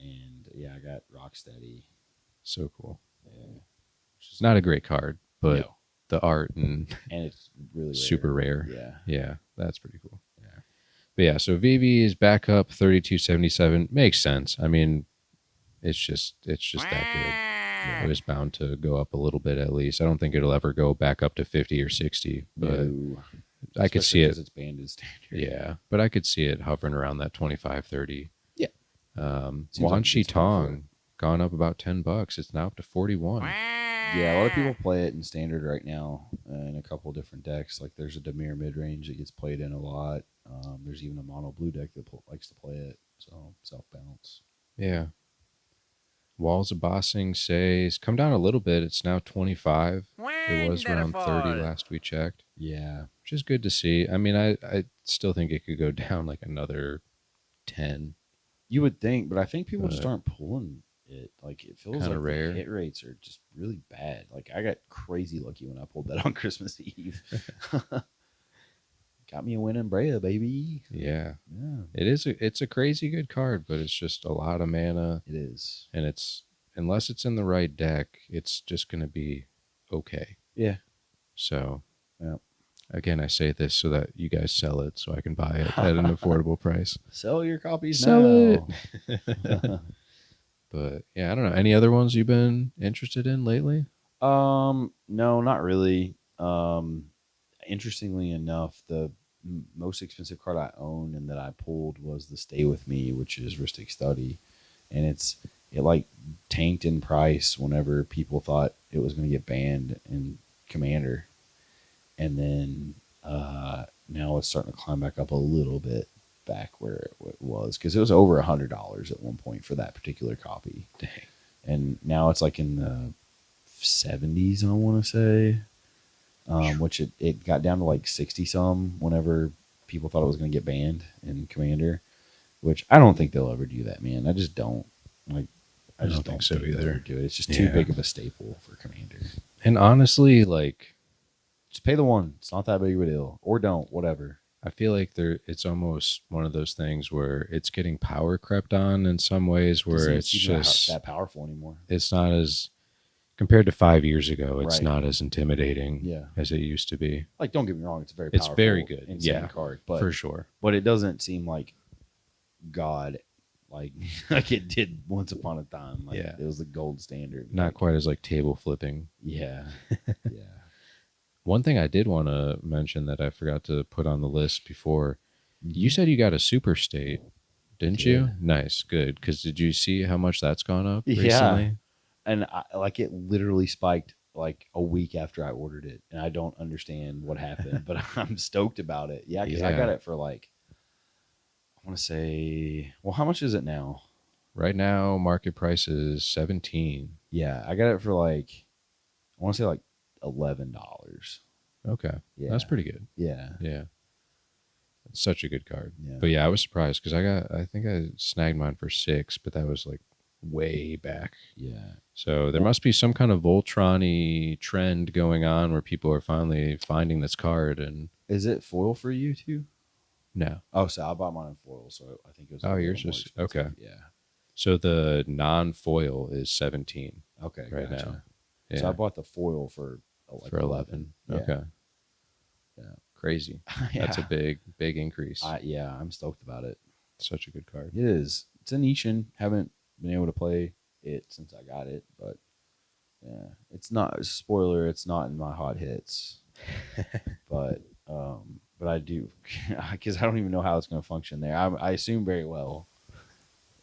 Speaker 2: And I got Rocksteady.
Speaker 1: So cool.
Speaker 2: Yeah.
Speaker 1: It's not a great card, but the art and
Speaker 2: it's really
Speaker 1: super rare.
Speaker 2: Yeah,
Speaker 1: that's pretty cool. But so Vivi is back up 32.77. Makes sense. I mean, it's just that good. It was bound to go up a little bit at least. I don't think it'll ever go back up to 50 or 60, but I could see it.
Speaker 2: Because it's banded standard.
Speaker 1: Yeah, but I could see it hovering around that 25, 30.
Speaker 2: Yeah.
Speaker 1: Wan Shi Tong gone up about $10. It's now up to 41.
Speaker 2: Yeah, a lot of people play it in standard right now in a couple different decks. Like there's a Dimir mid range that gets played in a lot. There's even a mono blue deck that likes to play it. So self balance.
Speaker 1: Yeah. Walls of Bossing says come down a little bit. It's now 25. It was around 30 last we checked.
Speaker 2: Yeah,
Speaker 1: which is good to see. I mean, I still think it could go down like another 10.
Speaker 2: You would think, but I think people just aren't pulling it. Like it feels like
Speaker 1: rare.
Speaker 2: The hit rates are just really bad. Like I got crazy lucky when I pulled that on Christmas Eve. Got me a win in Brea, baby.
Speaker 1: Yeah.
Speaker 2: Yeah.
Speaker 1: It's a crazy good card, but it's just a lot of mana.
Speaker 2: It is.
Speaker 1: And it's unless it's in the right deck, it's just gonna be okay.
Speaker 2: Yeah.
Speaker 1: So
Speaker 2: yeah.
Speaker 1: Again, I say this so that you guys sell it so I can buy it at an affordable price.
Speaker 2: Sell your copies
Speaker 1: sell
Speaker 2: now.
Speaker 1: It. But yeah, I don't know. Any other ones you've been interested in lately?
Speaker 2: No, not really. Interestingly enough, the most expensive card I own and that I pulled was the Stay With Me, which is Ristic Study. And it like tanked in price whenever people thought it was going to get banned in Commander. And then now it's starting to climb back up a little bit back where it was, because it was over $100 at one point for that particular copy.
Speaker 1: Dang.
Speaker 2: And now it's like in the 70s, I want to say, which it got down to like 60 some whenever people thought it was going to get banned in Commander, which I don't think they'll ever do that, man. I just don't like. I just don't
Speaker 1: think so either.
Speaker 2: Do it. It's just too big of a staple for Commander.
Speaker 1: And honestly, like,
Speaker 2: just pay the one. It's not that big of a deal, or don't. Whatever.
Speaker 1: I feel like it's almost one of those things where it's getting power crept on in some ways, where it's just
Speaker 2: that powerful anymore.
Speaker 1: It's not as compared to 5 years ago. It's
Speaker 2: Right.
Speaker 1: not as intimidating, as it used to be.
Speaker 2: Like, don't get me wrong, it's very powerful,
Speaker 1: very good,
Speaker 2: insane card, but
Speaker 1: for sure.
Speaker 2: But it doesn't seem like God, like like it did once upon a time. Like, it was the gold standard.
Speaker 1: Not quite as like table flipping.
Speaker 2: Yeah, yeah.
Speaker 1: One thing I did want to mention that I forgot to put on the list before, you said you got a super state, didn't you? Nice, good. Because did you see how much that's gone up recently?
Speaker 2: Yeah, and it literally spiked like a week after I ordered it, and I don't understand what happened, but I'm stoked about it. Yeah, because I got it for like, I want to say, well, how much is it now?
Speaker 1: Right now, market price is 17.
Speaker 2: Yeah, I got it for like, I want to say like $11.
Speaker 1: Okay.
Speaker 2: Yeah.
Speaker 1: That's pretty good.
Speaker 2: Yeah.
Speaker 1: Yeah. It's such a good card.
Speaker 2: Yeah.
Speaker 1: But yeah, I was surprised because I think I snagged mine for 6, but that was like way back.
Speaker 2: Yeah.
Speaker 1: So there must be some kind of Voltron-y trend going on where people are finally finding this card. And
Speaker 2: is it foil for you too?
Speaker 1: No.
Speaker 2: Oh, so I bought mine in foil, so I think it was.
Speaker 1: Oh, yours is okay.
Speaker 2: Yeah.
Speaker 1: So the non-foil is 17.
Speaker 2: Okay.
Speaker 1: Right now. Yeah.
Speaker 2: So I bought the foil for
Speaker 1: 11.
Speaker 2: Yeah.
Speaker 1: Okay.
Speaker 2: Yeah.
Speaker 1: Crazy. That's a big increase.
Speaker 2: I'm stoked about it.
Speaker 1: Such a good card.
Speaker 2: It is. It's an Isshin. Haven't been able to play it since I got it, but yeah, it's not. Spoiler: it's not in my hot hits, but I do, because I don't even know how it's going to function there. I assume very well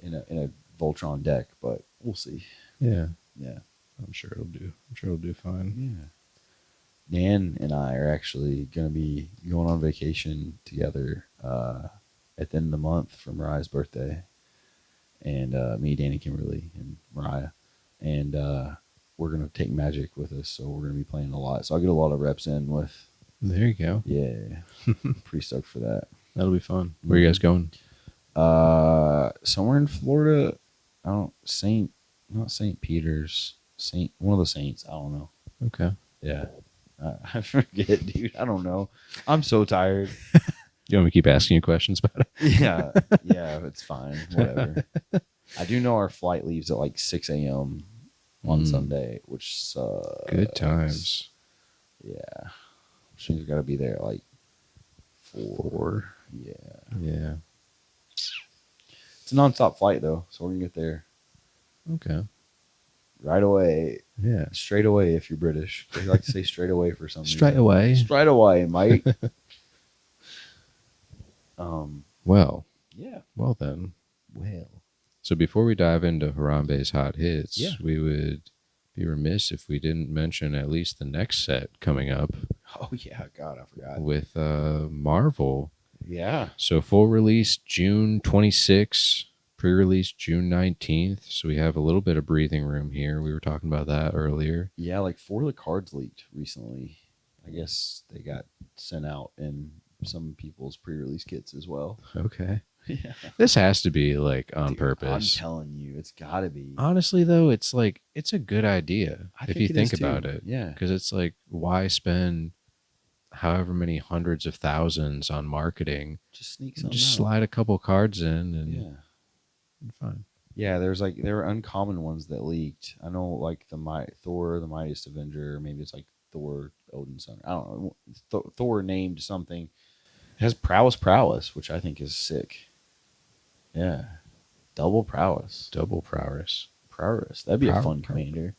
Speaker 2: in a Voltron deck, but we'll see.
Speaker 1: Yeah.
Speaker 2: Yeah.
Speaker 1: I'm sure it'll do fine.
Speaker 2: Yeah. Dan and I are actually going to be going on vacation together at the end of the month for Mariah's birthday. And me, Danny, Kimberly, and Mariah. And we're going to take Magic with us, so we're going to be playing a lot. So I'll get a lot of reps in with.
Speaker 1: There you go.
Speaker 2: Yeah. Pretty stoked for that.
Speaker 1: That'll be fun. Where are you guys going?
Speaker 2: Somewhere in Florida. Not St. Peter's. One of the Saints. I don't know.
Speaker 1: Okay.
Speaker 2: Yeah. I forget, dude. I don't know. I'm so tired.
Speaker 1: You want me to keep asking you questions about it?
Speaker 2: Yeah. Yeah, it's fine. Whatever. I do know our flight leaves at like 6 a.m. on Sunday, which sucks.
Speaker 1: Good times.
Speaker 2: Yeah. Which means we got to be there at like 4. Yeah.
Speaker 1: Yeah.
Speaker 2: It's a nonstop flight, though, so we're going to get there.
Speaker 1: Okay.
Speaker 2: Right away.
Speaker 1: Yeah.
Speaker 2: Straight away if you're British. They like to say straight away for some reason.
Speaker 1: Straight away.
Speaker 2: Straight away, mate.
Speaker 1: Well,
Speaker 2: Yeah.
Speaker 1: well then.
Speaker 2: Well.
Speaker 1: So before we dive into Harambe's hot hits,
Speaker 2: Yeah.
Speaker 1: we would be remiss if we didn't mention at least the next set coming up
Speaker 2: Oh yeah, God, I forgot.
Speaker 1: with Marvel.
Speaker 2: Yeah.
Speaker 1: So full release June 26th, pre-release June 19th. So we have a little bit of breathing room here. We were talking about that earlier.
Speaker 2: Yeah, like 4 of the cards leaked recently. I guess they got sent out in some people's pre-release kits as well.
Speaker 1: Okay.
Speaker 2: Yeah.
Speaker 1: This has to be like on
Speaker 2: Dude,
Speaker 1: purpose.
Speaker 2: I'm telling you, it's got to be.
Speaker 1: Honestly, though, it's like it's a good idea if you think about it.
Speaker 2: Yeah.
Speaker 1: Because it's like, why spend however many hundreds of thousands on marketing?
Speaker 2: Just sneak something
Speaker 1: Just
Speaker 2: out.
Speaker 1: slide a couple cards in and fine.
Speaker 2: Yeah, there were uncommon ones that leaked. I know like Thor, the Mightiest Avenger, maybe it's like Thor, Odin's son. I don't know. Thor named something. It has prowess, which I think is sick. Yeah. Double prowess.
Speaker 1: Double prowess.
Speaker 2: That'd be a fun commander.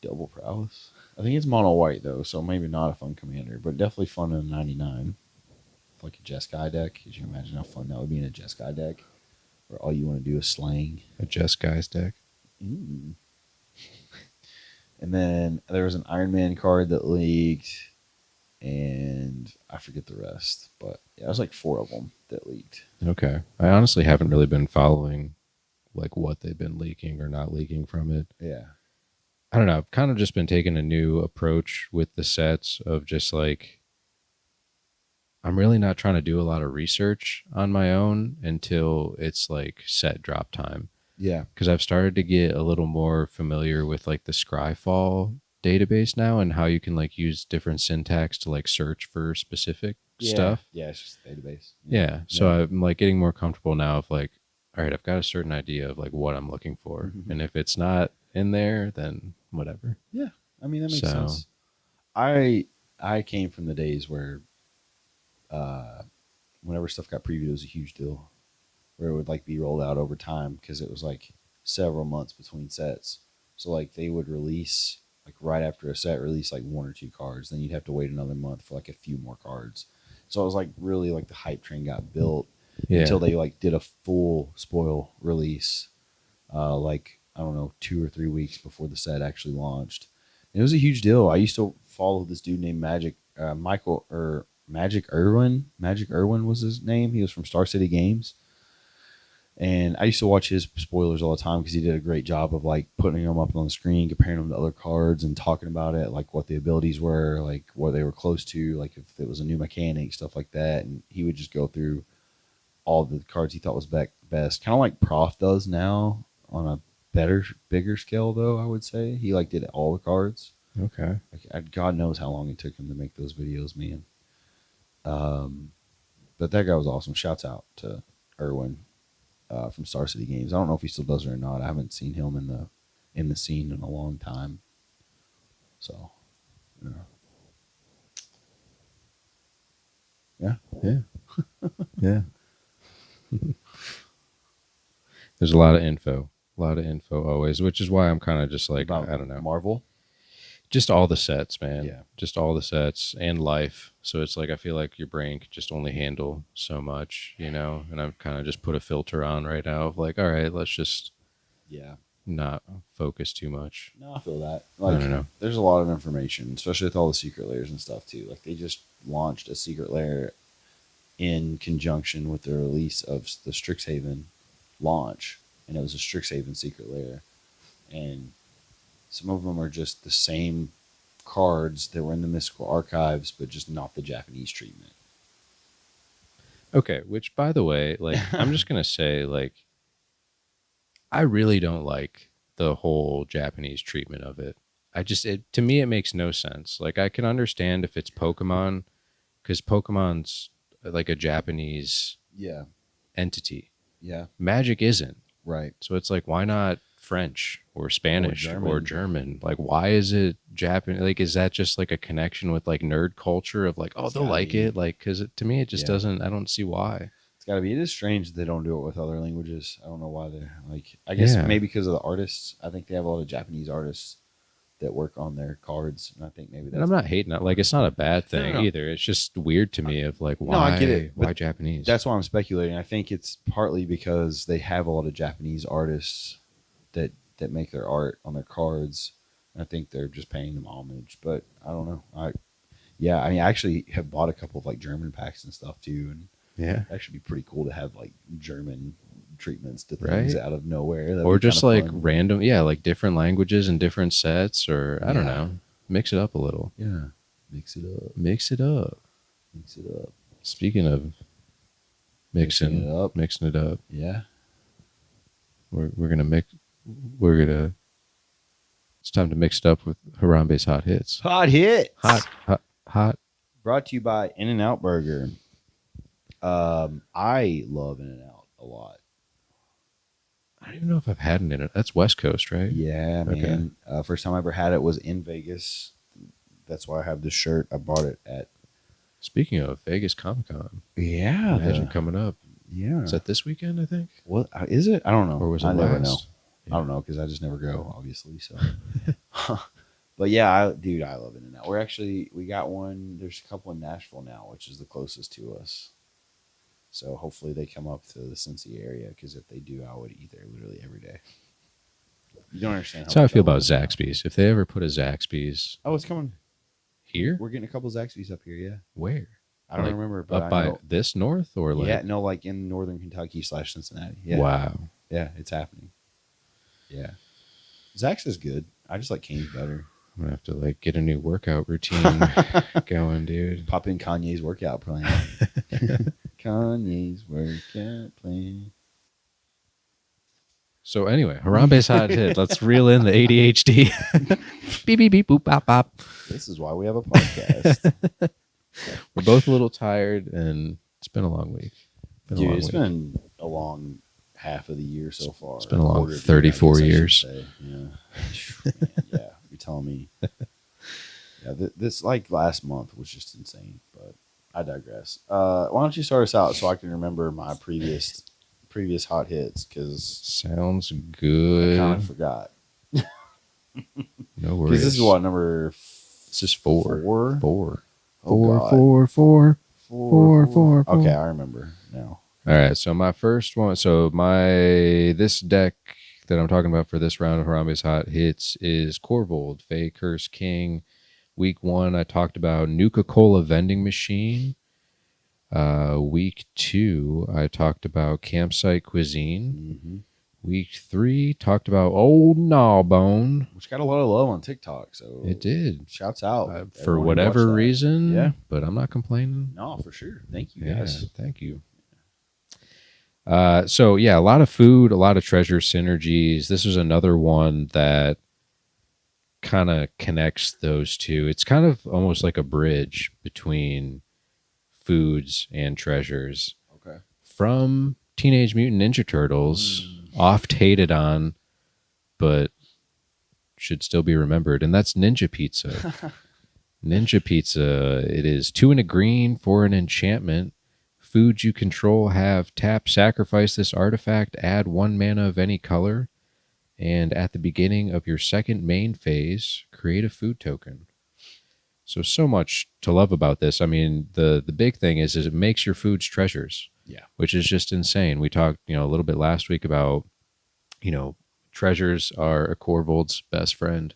Speaker 2: Double prowess. I think it's mono white though, so maybe not a fun commander, but definitely fun in a 99. Like a Jeskai deck. Could you imagine how fun that would be in a Jeskai deck? Where all you want to do is slang.
Speaker 1: A Jeskai's deck.
Speaker 2: Mm. And then there was an Iron Man card that leaked, and I forget the rest, but yeah, it was like 4 of them that leaked.
Speaker 1: Okay. I honestly haven't really been following like what they've been leaking or not leaking from it.
Speaker 2: Yeah.
Speaker 1: I don't know. I've kind of just been taking a new approach with the sets of just like, I'm really not trying to do a lot of research on my own until it's like set drop time.
Speaker 2: Yeah.
Speaker 1: Because I've started to get a little more familiar with like the Scryfall database now and how you can like use different syntax to like search for specific stuff.
Speaker 2: Yeah, it's just a database.
Speaker 1: Yeah. So I'm like getting more comfortable now of like, all right, I've got a certain idea of like what I'm looking for.
Speaker 2: Mhm.
Speaker 1: And if it's not in there, then whatever.
Speaker 2: Yeah. I mean, that makes sense. I came from the days where whenever stuff got previewed, it was a huge deal. Where it would like be rolled out over time because it was like several months between sets. So like they would release like right after a set, release like 1 or 2 cards. Then you'd have to wait another month for like a few more cards. So it was like really like the hype train got built until they like did a full spoil release, like I don't know 2 or 3 weeks before the set actually launched. And it was a huge deal. I used to follow this dude named Magic Irwin. Magic Irwin was his name. He was from Star City Games. And I used to watch his spoilers all the time because he did a great job of like putting them up on the screen, comparing them to other cards and talking about it, like what the abilities were, like what they were close to, like if it was a new mechanic, stuff like that. And he would just go through all the cards he thought was best, kind of like Prof does now on a bigger scale, though, I would say. He like did all the cards.
Speaker 1: Okay.
Speaker 2: Like, God knows how long it took him to make those videos, man. But that guy was awesome. Shouts out to Irwin. From Star City Games. I don't know if he still does it or not. I haven't seen him in the scene in a long time. So, yeah.
Speaker 1: Yeah. There's a lot of info always, which is why I'm kind of just like,
Speaker 2: About
Speaker 1: I don't know.
Speaker 2: Marvel.
Speaker 1: Just all the sets, man.
Speaker 2: Yeah.
Speaker 1: Just all the sets and life. So it's like, I feel like your brain could just only handle so much, you know? And I've kind of just put a filter on right now of like, all right, let's just not focus too much.
Speaker 2: No, I feel that. Like,
Speaker 1: I don't know.
Speaker 2: There's a lot of information, especially with all the secret layers and stuff too. Like they just launched a secret layer in conjunction with the release of the Strixhaven launch. And it was a Strixhaven secret layer. And some of them are just the same cards that were in the Mystical Archives, but just not the Japanese treatment.
Speaker 1: Okay, which by the way, like I'm just gonna say, like, I really don't like the whole Japanese treatment of it. To me, it makes no sense. Like, I can understand if it's Pokemon, because Pokemon's like a Japanese entity.
Speaker 2: Yeah.
Speaker 1: Magic isn't.
Speaker 2: Right.
Speaker 1: So it's like, why not French or Spanish
Speaker 2: Or
Speaker 1: German? Like, why is it Japanese? Like, is that just like a connection with like nerd culture of like, oh, they'll like it? Like, because to me, it just doesn't, I don't see why.
Speaker 2: It's got to be. It is strange that they don't do it with other languages. I don't know why they're like, I guess maybe because of the artists. I think they have a lot of Japanese artists that work on their cards, and I think maybe that's.
Speaker 1: And I'm not hating that. Like, it's not a bad thing
Speaker 2: No.
Speaker 1: either. It's just weird to me of like, why?
Speaker 2: No, I get it,
Speaker 1: Why Japanese?
Speaker 2: That's why I'm speculating. I think it's partly because they have a lot of Japanese artists that make their art on their cards. I think they're just paying them homage, but I don't know. I mean, I actually have bought a couple of like German packs and stuff too, and
Speaker 1: yeah,
Speaker 2: that should be pretty cool to have like German treatments to things out of nowhere. That'd
Speaker 1: or just like
Speaker 2: fun.
Speaker 1: random, like different languages and different sets, or I don't know, mix it up a little.
Speaker 2: Yeah, mix it up.
Speaker 1: Mix it up.
Speaker 2: Mix it up.
Speaker 1: Speaking of mixing it up.
Speaker 2: Yeah,
Speaker 1: we're gonna mix. It's time to mix it up with Harambe's hot hits.
Speaker 2: Hot hits.
Speaker 1: Hot.
Speaker 2: Brought to you by In-N-Out Burger. I love In-N-Out a lot.
Speaker 1: I don't even know if I've had an In-N-Out. That's West Coast, right?
Speaker 2: Yeah, man.
Speaker 1: Okay.
Speaker 2: First time I ever had it was in Vegas. That's why I have this shirt. I bought it at.
Speaker 1: Speaking of Vegas Comic Con.
Speaker 2: Yeah.
Speaker 1: Imagine coming up.
Speaker 2: Yeah.
Speaker 1: Is that this weekend, I think?
Speaker 2: What is it? I don't know.
Speaker 1: Or was it
Speaker 2: I never
Speaker 1: last?
Speaker 2: know.
Speaker 1: Yeah.
Speaker 2: I don't know because I just never go, obviously. So, but yeah, I love In-N-Out. We got one. There's a couple in Nashville now, which is the closest to us. So hopefully they come up to the Cincy area because if they do, I would eat there literally every day. You don't understand.
Speaker 1: That's how I feel about Zaxby's. If they ever put a Zaxby's,
Speaker 2: it's coming
Speaker 1: here.
Speaker 2: We're getting a couple Zaxby's up here. Yeah.
Speaker 1: Where?
Speaker 2: I don't remember, but
Speaker 1: up by this north or like?
Speaker 2: Yeah, no, like in northern Kentucky / Cincinnati. Yeah.
Speaker 1: Wow.
Speaker 2: Yeah, it's happening. Yeah. Zax is good. I just like Cane's better.
Speaker 1: I'm gonna have to like get a new workout routine going, dude.
Speaker 2: Pop in Kanye's workout plan. Kanye's workout plan.
Speaker 1: So anyway, Harambe's hot hit. Let's reel in the ADHD. Beep beep beep boop bop bop.
Speaker 2: This is why we have a podcast.
Speaker 1: We're both a little tired, and it's been a long week.
Speaker 2: It's been a long half of the year so far.
Speaker 1: It's been a long 34 years.
Speaker 2: Yeah. Man, yeah, you're telling me. Yeah, this like last month was just insane, but I digress. Why don't you start us out so I can remember my previous hot hits? Because
Speaker 1: sounds good.
Speaker 2: I kind of forgot.
Speaker 1: No worries.
Speaker 2: Because this is what number?
Speaker 1: This is 4. 4.
Speaker 2: Oh,
Speaker 1: 4.
Speaker 2: Okay, I remember now.
Speaker 1: All right, so my first one. So this deck that I'm talking about for this round of Harambe's hot hits is Korvold, Fey Curse King. Week 1, I talked about Nuka-Cola vending machine. Week 2, I talked about campsite cuisine.
Speaker 2: Mm-hmm.
Speaker 1: Week 3, talked about Old Gnawbone,
Speaker 2: which got a lot of love on TikTok. So
Speaker 1: it did.
Speaker 2: Shouts out
Speaker 1: for whatever reason.
Speaker 2: Yeah,
Speaker 1: but I'm not complaining.
Speaker 2: No, for sure. Thank you guys.
Speaker 1: Thank you. So yeah, a lot of food, a lot of treasure synergies. This is another one that kind of connects those two. It's kind of almost like a bridge between foods and treasures.
Speaker 2: Okay.
Speaker 1: From Teenage Mutant Ninja Turtles, oft hated on, but should still be remembered, and that's Ninja Pizza. Ninja Pizza. It is 2 and a green for an enchantment. Foods you control have tap, sacrifice this artifact, add 1 mana of any color, and at the beginning of your second main phase, create a food token. So much to love about this. I mean, the big thing is it makes your foods treasures.
Speaker 2: Yeah.
Speaker 1: Which is just insane. We talked, a little bit last week about, treasures are a Korvold's best friend.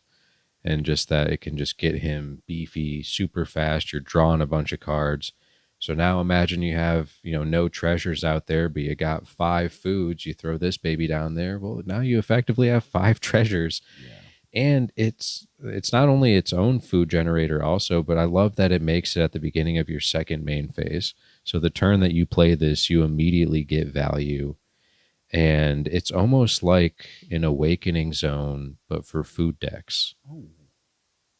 Speaker 1: And just that it can just get him beefy, super fast. You're drawing a bunch of cards. So now imagine you have, no treasures out there, but you got 5 foods. You throw this baby down there. Well, now you effectively have 5 treasures. Yeah. And it's not only its own food generator also, but I love that it makes it at the beginning of your second main phase. So the turn that you play this, you immediately get value. And it's almost like an awakening zone, but for food decks. Oh.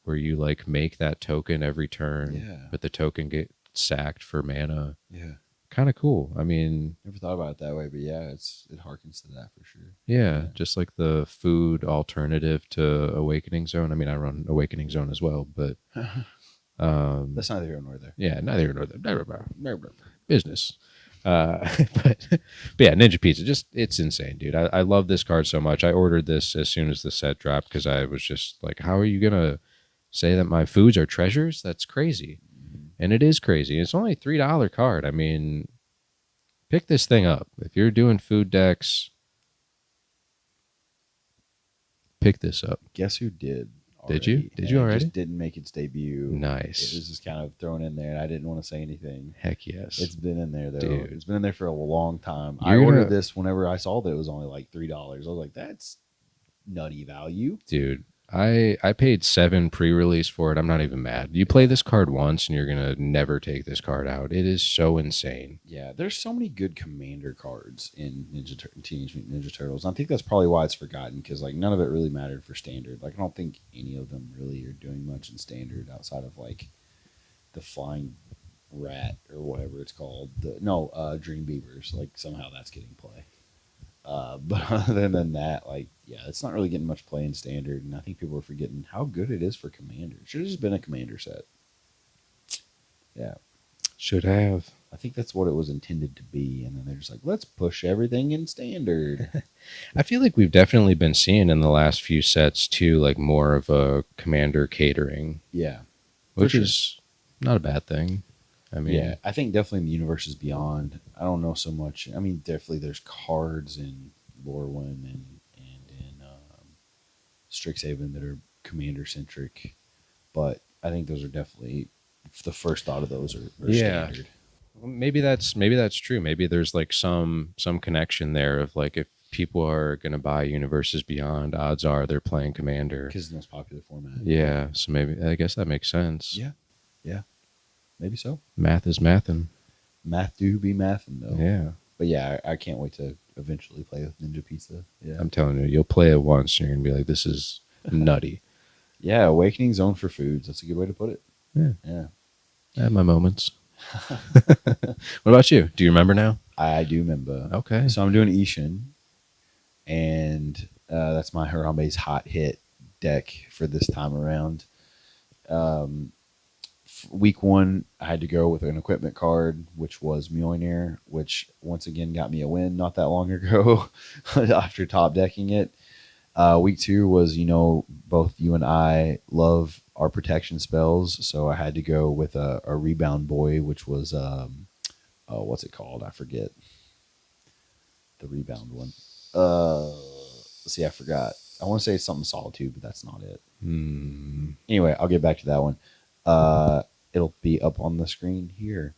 Speaker 1: Where you make that token every turn, but the token gets sacked for mana. Yeah. Kind of cool. I mean,
Speaker 2: never thought about it that way, but yeah, it harkens to that for sure.
Speaker 1: Yeah, just like the food alternative to Awakening Zone. I mean, I run Awakening Zone as well, but
Speaker 2: that's neither here nor there.
Speaker 1: Yeah, neither here nor there. Business. but yeah, Ninja Pizza, just it's insane, dude. I love this card so much. I ordered this as soon as the set dropped because I was just like, how are you gonna say that my foods are treasures? That's crazy, and it is crazy. It's only $3 card. I mean, pick this thing up if you're doing food decks. Pick this up.
Speaker 2: Guess who did?
Speaker 1: Did you?
Speaker 2: Already?
Speaker 1: Did
Speaker 2: And
Speaker 1: you
Speaker 2: it
Speaker 1: already?
Speaker 2: just didn't make its debut.
Speaker 1: Nice.
Speaker 2: It was just kind of thrown in there, and I didn't want to say anything.
Speaker 1: Heck yes.
Speaker 2: It's been in there though.
Speaker 1: Dude.
Speaker 2: It's been in there for a long time.
Speaker 1: You're
Speaker 2: I ordered
Speaker 1: gonna-
Speaker 2: this whenever I saw that it was only like $3. I was like, that's nutty value.
Speaker 1: Dude, I paid 7 pre-release for it. I'm not even mad. You play this card once and you're gonna never take this card out. It is so insane.
Speaker 2: Yeah, there's so many good commander cards in Teenage Mutant Ninja Turtles. And I think that's probably why it's forgotten, because like none of it really mattered for standard. Like I don't think any of them really are doing much in standard outside of like the flying rat or whatever it's called. Dream Beavers. Like somehow that's getting play. But other than that, like, yeah, it's not really getting much play in standard, and I think people are forgetting how good it is for commander. It should have just been a commander set. Yeah,
Speaker 1: Should have.
Speaker 2: I think that's what it was intended to be, and then they're just like, let's push everything in standard.
Speaker 1: I feel like we've definitely been seeing in the last few sets too, like more of a commander catering,
Speaker 2: Yeah,
Speaker 1: which
Speaker 2: sure.
Speaker 1: is not a bad thing. I mean,
Speaker 2: yeah, I think definitely in the universes beyond. I don't know so much. I mean, definitely there's cards in Lorwyn and in Strixhaven that are commander centric, but I think those are definitely the first thought of those are
Speaker 1: Yeah.
Speaker 2: standard.
Speaker 1: maybe that's true. Maybe there's like some connection there of like if people are gonna buy Universes Beyond, odds are they're playing Commander.
Speaker 2: Because it's the most popular format.
Speaker 1: Yeah, so maybe I guess that makes sense.
Speaker 2: Yeah. Maybe so.
Speaker 1: Math is mathin'.
Speaker 2: Math do be mathin' though.
Speaker 1: Yeah,
Speaker 2: But yeah, I can't wait to eventually play with Ninja Pizza. Yeah.
Speaker 1: I'm telling you, you'll play it once and you're gonna be like, this is nutty.
Speaker 2: Yeah, Awakening Zone for foods. That's a good way to put it. Yeah.
Speaker 1: I have my moments. What about you? Do you remember now?
Speaker 2: I do remember.
Speaker 1: Okay.
Speaker 2: So I'm doing Isshin, and that's my Harambe's hot hit deck for this time around. Week 1, I had to go with an equipment card, which was Mjolnir, which once again got me a win not that long ago after top decking it. Week 2 was, both you and I love our protection spells, so I had to go with a Rebound Boy, which was, what's it called? I forget. The Rebound one. I forgot. I want to say something Solitude, but that's not it. Anyway, I'll get back to that one. It'll be up on the screen here.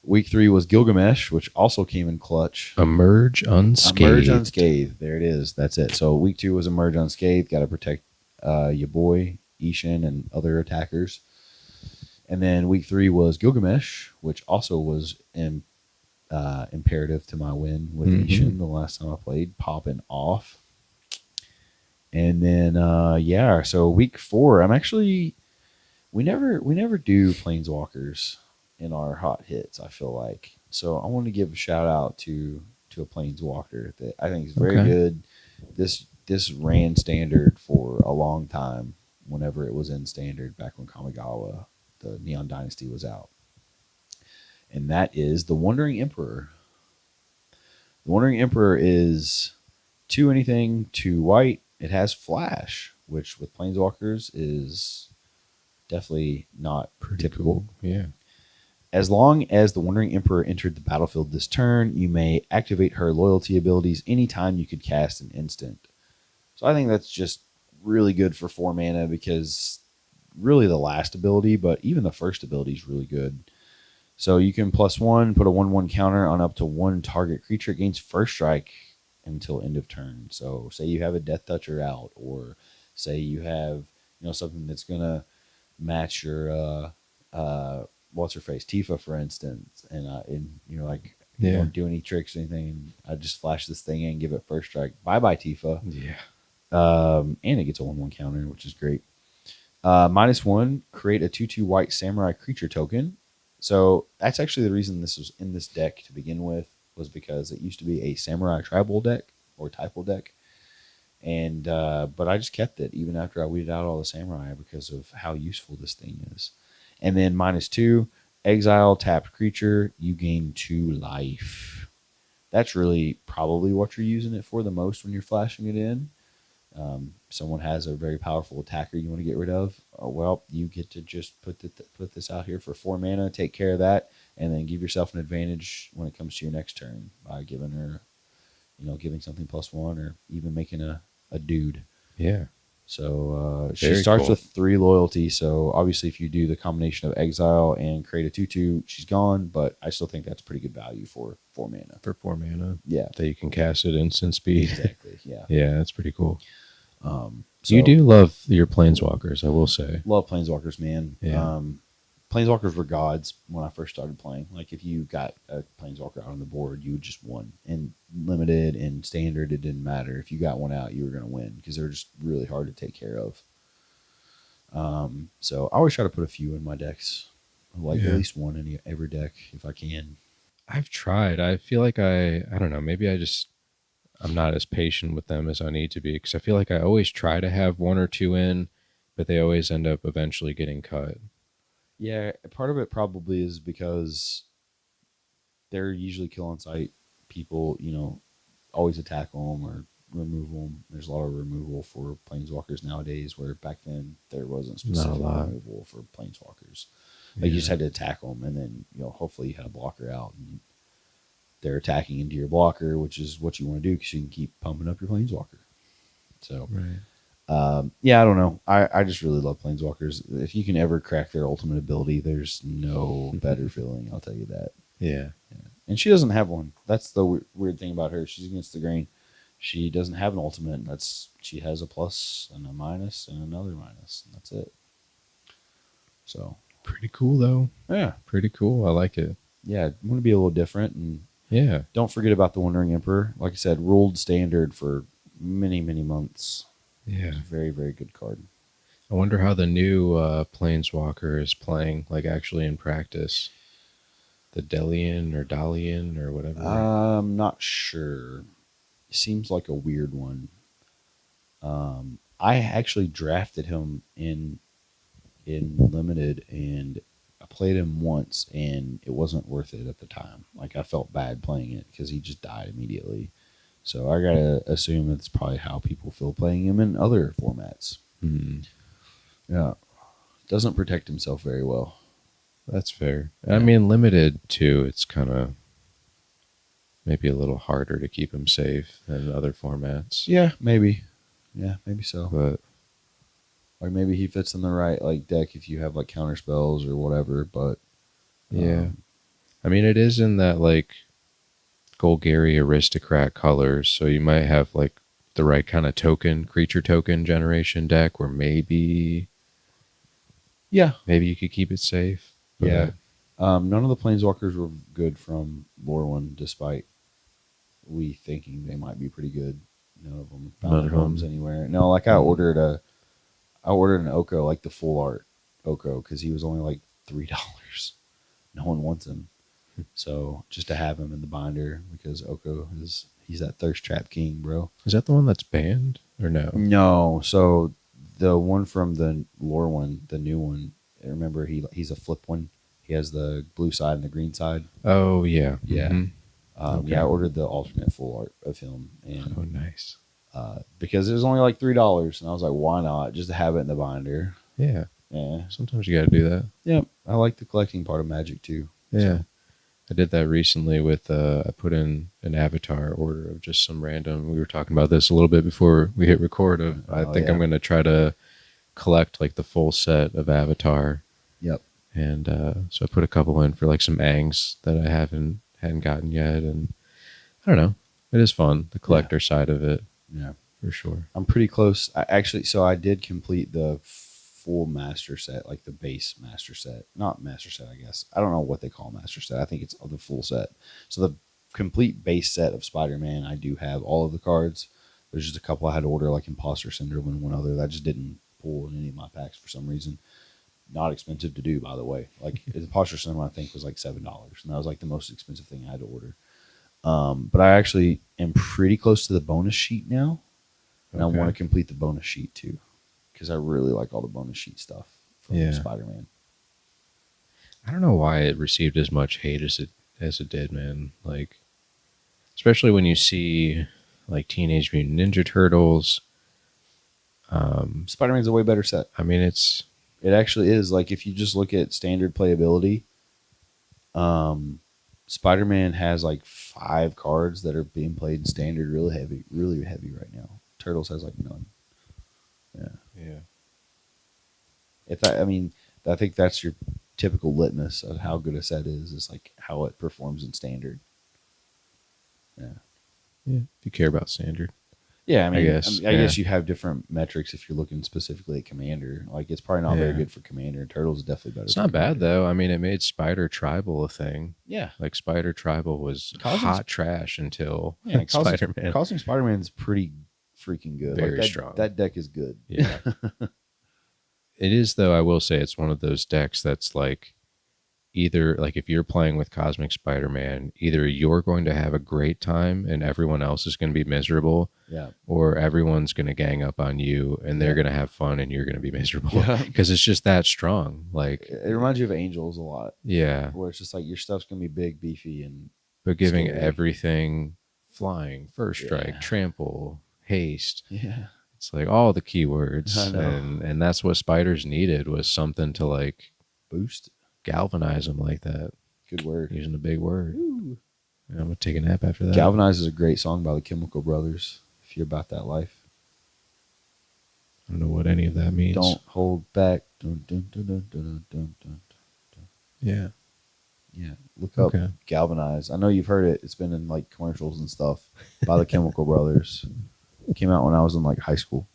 Speaker 2: Week 3 was Gilgamesh, which also came in clutch.
Speaker 1: Emerge unscathed.
Speaker 2: Emerge unscathed. There it is. That's it. So week 2 was Emerge unscathed. Got to protect your boy Isshin and other attackers. And then week 3 was Gilgamesh, which also was imperative to my win with Isshin the last time I played, popping off. And then so week 4, I'm actually we never do Planeswalkers in our hot hits, I feel like. So I want to give a shout out to a Planeswalker that I think is very good. This ran standard for a long time whenever it was in standard back when Kamigawa, the Neon Dynasty, was out. And that is the Wandering Emperor. The Wandering Emperor is 2 anything, 2 white. It has Flash, which with Planeswalkers is definitely not typical.
Speaker 1: Yeah.
Speaker 2: As long as the Wandering Emperor entered the battlefield this turn, you may activate her loyalty abilities anytime you could cast an instant. So I think that's just really good for 4 mana, because really the last ability, but even the first ability is really good. So you can +1, put a 1/1 counter on up to 1 target creature. It gains first strike until end of turn. So say you have a Death Toucher out, or say you have something that's gonna match your what's her face, Tifa, for instance, and you don't do any tricks or anything, and I just flash this thing in, give it first strike. Bye Tifa.
Speaker 1: Yeah.
Speaker 2: And it gets a 1/1 counter, which is great. -1, create a 2/2 white samurai creature token. So that's actually the reason this was in this deck to begin with, was because it used to be a samurai tribal deck or typal deck. And but I just kept it even after I weeded out all the samurai because of how useful this thing is. And then -2, exile tapped creature, you gain 2 life. That's really probably what you're using it for the most when you're flashing it in. Someone has a very powerful attacker you want to get rid of. Well, you get to just put this out here for 4 mana, take care of that, and then give yourself an advantage when it comes to your next turn by giving her, giving something +1 or even making a dude.
Speaker 1: Yeah.
Speaker 2: So she starts with 3 loyalty. So obviously, if you do the combination of exile and create a 2/2, she's gone. But I still think that's pretty good value for 4 mana.
Speaker 1: For 4 mana,
Speaker 2: yeah,
Speaker 1: that you can cast at instant speed.
Speaker 2: Exactly. Yeah,
Speaker 1: yeah, that's pretty cool.
Speaker 2: So
Speaker 1: you do love your planeswalkers, I will say.
Speaker 2: Love planeswalkers, man.
Speaker 1: Yeah.
Speaker 2: Planeswalkers were gods when I first started playing. Like if you got a planeswalker out on the board, you just won. And limited and standard, it didn't matter. If you got one out, you were going to win because they're just really hard to take care of. So I always try to put a few in my decks, like at least one in every deck if I can.
Speaker 1: I've tried. I feel like I don't know. Maybe I'm not as patient with them as I need to be because I feel like I always try to have 1 or 2 in, but they always end up eventually getting cut.
Speaker 2: Yeah, part of it probably is because they're usually kill on sight. People, always attack them or remove them. There's a lot of removal for planeswalkers nowadays, where back then there wasn't specific removal for planeswalkers. Like you just had to attack them, and then hopefully you had a blocker out, and they're attacking into your blocker, which is what you want to do because you can keep pumping up your planeswalker. So.
Speaker 1: Right.
Speaker 2: I don't know. I just really love planeswalkers. If you can ever crack their ultimate ability, there's no better feeling. I'll tell you that.
Speaker 1: Yeah.
Speaker 2: And she doesn't have one. That's the weird thing about her. She's against the grain. She doesn't have an ultimate. She has a plus and a minus and another minus. And that's it. So
Speaker 1: pretty cool though.
Speaker 2: Yeah,
Speaker 1: pretty cool. I like it.
Speaker 2: Yeah, I want to be a little different, and don't forget about the Wandering Emperor. Like I said, ruled standard for many months.
Speaker 1: Yeah.
Speaker 2: It's a very, very good card.
Speaker 1: I wonder how the new Planeswalker is playing, like actually in practice. The Delian or Dalian or whatever.
Speaker 2: I'm not sure. It seems like a weird one. I actually drafted him in Limited, and I played him once, and it wasn't worth it at the time. Like, I felt bad playing it because he just died immediately. So I gotta assume it's probably how people feel playing him in other formats. Yeah, doesn't protect himself very well.
Speaker 1: That's fair. Yeah. I mean, Limited too. It's kind of maybe a little harder to keep him safe than other formats.
Speaker 2: Yeah, maybe. Yeah, maybe so.
Speaker 1: But
Speaker 2: or maybe he fits in the right deck if you have counter spells or whatever. But
Speaker 1: yeah, I mean, it is in that Golgari aristocrat colors, so you might have the right kind of creature token generation deck where maybe you could keep it safe.
Speaker 2: Yeah. None of the planeswalkers were good from Lore One, despite we thinking they might be pretty good. None of them found their homes anywhere. No, I ordered an Oko, the full art Oko, because he was only $3. No one wants him. So just to have him in the binder, because Oko he's that thirst trap king, bro.
Speaker 1: Is that the one that's banned or no?
Speaker 2: No. So the one from the Lore One, the new one, remember he's a flip one. He has the blue side and the green side.
Speaker 1: Oh yeah.
Speaker 2: Yeah. Okay. Yeah, I ordered the alternate full art of him. And,
Speaker 1: oh, nice.
Speaker 2: Because it was only $3, and I was like, why not? Just to have it in the binder.
Speaker 1: Yeah.
Speaker 2: Yeah.
Speaker 1: Sometimes you got to do that.
Speaker 2: Yep. I like the collecting part of Magic too.
Speaker 1: Yeah. So. I did that recently with, I put in an avatar order of just some random, we were talking about this a little bit before we hit record. I think I'm going to try to collect the full set of avatar.
Speaker 2: Yep.
Speaker 1: And so I put a couple in for some Angs that I hadn't gotten yet. And I don't know. It is fun, the collector side of it.
Speaker 2: Yeah.
Speaker 1: For sure.
Speaker 2: I'm pretty close. I did complete the full master set, the base master set. Not master set, I guess. I don't know what they call master set. I think it's the full set. So the complete base set of Spider-Man, I do have all of the cards. There's just a couple I had to order, Imposter Syndrome and one other that just didn't pull in any of my packs for some reason. Not expensive to do, by the way. Imposter Syndrome, I think, was $7, and that was the most expensive thing I had to order. But I actually am pretty close to the bonus sheet now, and I want to complete the bonus sheet too, because I really like all the bonus sheet stuff from Spider-Man.
Speaker 1: I don't know why it received as much hate as it did, man. Like, especially when you see like Teenage Mutant Ninja Turtles.
Speaker 2: Spider-Man's a way better set.
Speaker 1: I mean,
Speaker 2: It actually is. Like, if you just look at standard playability, Spider-Man has like 5 cards that are being played in standard really heavy right now. Turtles has like none.
Speaker 1: yeah.
Speaker 2: I think that's your typical litmus of how good a set is like how it performs in standard.
Speaker 1: Yeah. If you care about standard.
Speaker 2: Yeah, I
Speaker 1: guess
Speaker 2: you have different metrics if you're looking specifically at Commander. Like, it's probably not very good for Commander. Turtles is definitely better.
Speaker 1: It's not bad though. I mean, it made Spider Tribal a thing.
Speaker 2: Yeah,
Speaker 1: like Spider Tribal was hot trash until Spider-Man.
Speaker 2: Cosmic Spider-Man's pretty freaking good.
Speaker 1: Very strong.
Speaker 2: That deck is good.
Speaker 1: Yeah, it is though. I will say it's one of those decks that's like, either like if you're playing with Cosmic Spider-Man, either you're going to have a great time and everyone else is going to be miserable, or everyone's going to gang up on you and they're going to have fun and you're going to be miserable because it's just that strong. Like,
Speaker 2: it reminds you of Angels a lot.
Speaker 1: Yeah,
Speaker 2: where it's just like your stuff's going to be big, beefy, and
Speaker 1: but giving everything flying, first strike, trample, haste.
Speaker 2: Yeah,
Speaker 1: it's like all the keywords, and that's what Spiders needed, was something to like
Speaker 2: boost.
Speaker 1: Galvanize them like that.
Speaker 2: Good word.
Speaker 1: Using a big word. Yeah, I'm going to take a nap after that.
Speaker 2: Galvanize is a great song by the Chemical Brothers, if you're about that life.
Speaker 1: I don't know what any of that means.
Speaker 2: Don't hold back. Dun, dun, dun, dun, dun, dun, dun, dun.
Speaker 1: Yeah.
Speaker 2: Yeah. Look up Galvanize. I know you've heard it. It's been in like commercials and stuff by the Chemical Brothers. It came out when I was in like high school.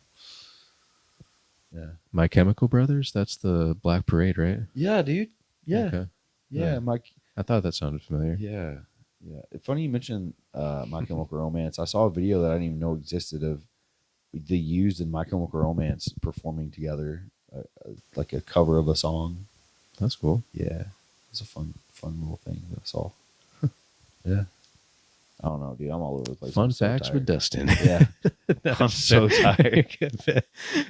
Speaker 2: Yeah.
Speaker 1: My Chemical Brothers? That's the Black Parade, right?
Speaker 2: Yeah, dude. Yeah.
Speaker 1: Okay.
Speaker 2: Yeah,
Speaker 1: I thought that sounded familiar.
Speaker 2: Yeah. Yeah. It's funny you mentioned My Chemical Romance. I saw a video that I didn't even know existed of they used in My Chemical Romance performing together like a cover of a song.
Speaker 1: That's cool.
Speaker 2: Yeah. It's a fun little thing that I saw. Yeah. I don't know, dude. I'm all over the place.
Speaker 1: Fun facts with Dustin.
Speaker 2: Yeah. I'm so tired.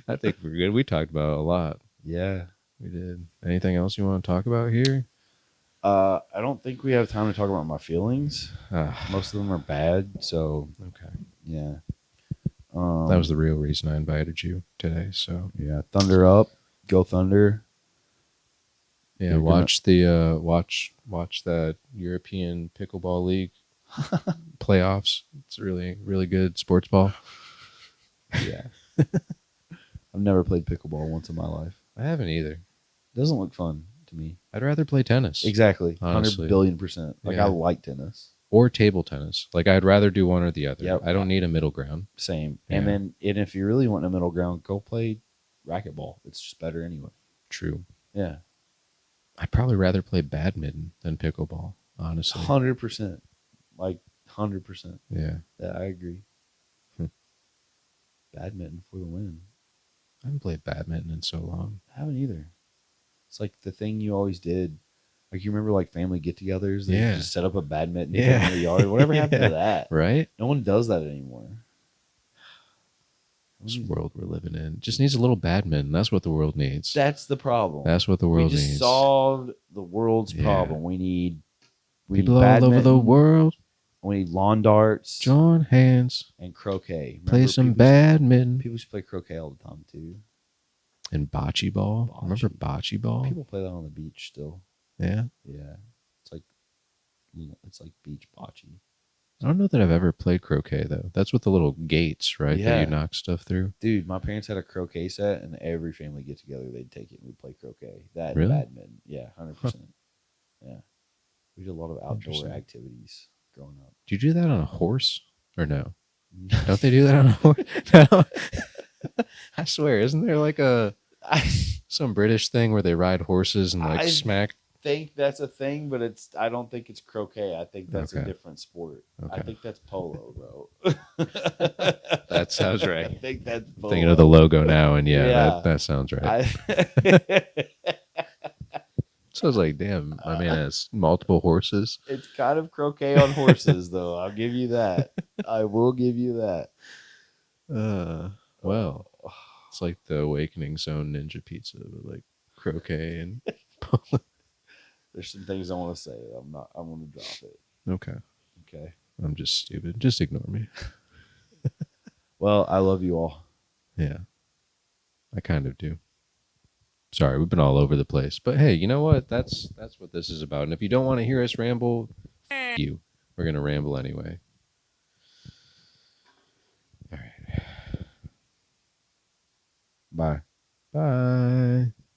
Speaker 1: I think we're good. We talked about it a lot.
Speaker 2: Yeah.
Speaker 1: We did. Anything else you want to talk about here?
Speaker 2: I don't think we have time to talk about my feelings. Most of them are bad, so
Speaker 1: okay.
Speaker 2: Yeah.
Speaker 1: That was the real reason I invited you today. So
Speaker 2: yeah, Thunder up, go Thunder.
Speaker 1: Yeah, watch that European Pickleball League playoffs. It's really, really good sports ball.
Speaker 2: Yeah. I've never played pickleball once in my life.
Speaker 1: I haven't either.
Speaker 2: It doesn't look fun to me.
Speaker 1: I'd rather play tennis.
Speaker 2: Exactly.
Speaker 1: Honestly.
Speaker 2: 100 billion%. Like, I like tennis.
Speaker 1: Or table tennis. Like, I'd rather do one or the other.
Speaker 2: Yep.
Speaker 1: I don't need a middle ground.
Speaker 2: Same.
Speaker 1: Yeah.
Speaker 2: And if you really want a middle ground, go play racquetball. It's just better anyway.
Speaker 1: True.
Speaker 2: Yeah.
Speaker 1: I'd probably rather play badminton than pickleball, honestly.
Speaker 2: 100%. Like, 100%.
Speaker 1: Yeah.
Speaker 2: I agree. Badminton for the win.
Speaker 1: I haven't played badminton in so long.
Speaker 2: I haven't either. It's like the thing you always did. Like, you remember like family get-togethers? They just set up a badminton in the yard. Whatever happened to that?
Speaker 1: Right?
Speaker 2: No one does that anymore.
Speaker 1: This world we're living in just needs a little badminton. That's what the world needs.
Speaker 2: That's the problem.
Speaker 1: That's what the world needs.
Speaker 2: We just solved the world's problem. We need
Speaker 1: people all over the world.
Speaker 2: We need lawn darts,
Speaker 1: join hands,
Speaker 2: and croquet.
Speaker 1: Play some badminton.
Speaker 2: People used to play croquet all the time too.
Speaker 1: And bocce ball. Remember bocce ball?
Speaker 2: People play that on the beach still.
Speaker 1: Yeah.
Speaker 2: Yeah. It's like beach bocce.
Speaker 1: I don't know that I've ever played croquet though. That's with the little gates, right?
Speaker 2: Yeah.
Speaker 1: That you knock stuff through.
Speaker 2: Dude, my parents had a croquet set, and every family get together, they'd take it and we'd play croquet. That
Speaker 1: really?
Speaker 2: Badminton, yeah, 100%. Yeah, we did a lot of outdoor activities growing up.
Speaker 1: Do you do that on a horse or no? Don't they do that on a horse? No. I swear, isn't there like some British thing where they ride horses and like smack?
Speaker 2: I think that's a thing, but I don't think it's croquet. I think that's a different sport. I think that's polo, bro.
Speaker 1: That sounds right.
Speaker 2: I think that's polo.
Speaker 1: Thinking of the logo now, and that sounds right. So I was like, damn, I mean, it's multiple horses.
Speaker 2: It's kind of croquet on horses, though. I'll give you that. I will give you that.
Speaker 1: Well, it's like the Awakening Zone Ninja Pizza, but like croquet and polo.
Speaker 2: There's some things I want to say. I'm going to drop it.
Speaker 1: Okay.
Speaker 2: Okay.
Speaker 1: I'm just stupid. Just ignore me.
Speaker 2: Well, I love you all.
Speaker 1: Yeah. I kind of do. Sorry, we've been all over the place. But hey, you know what? That's what this is about. And if you don't want to hear us ramble, you. We're going to ramble anyway. All right.
Speaker 2: Bye.
Speaker 1: Bye.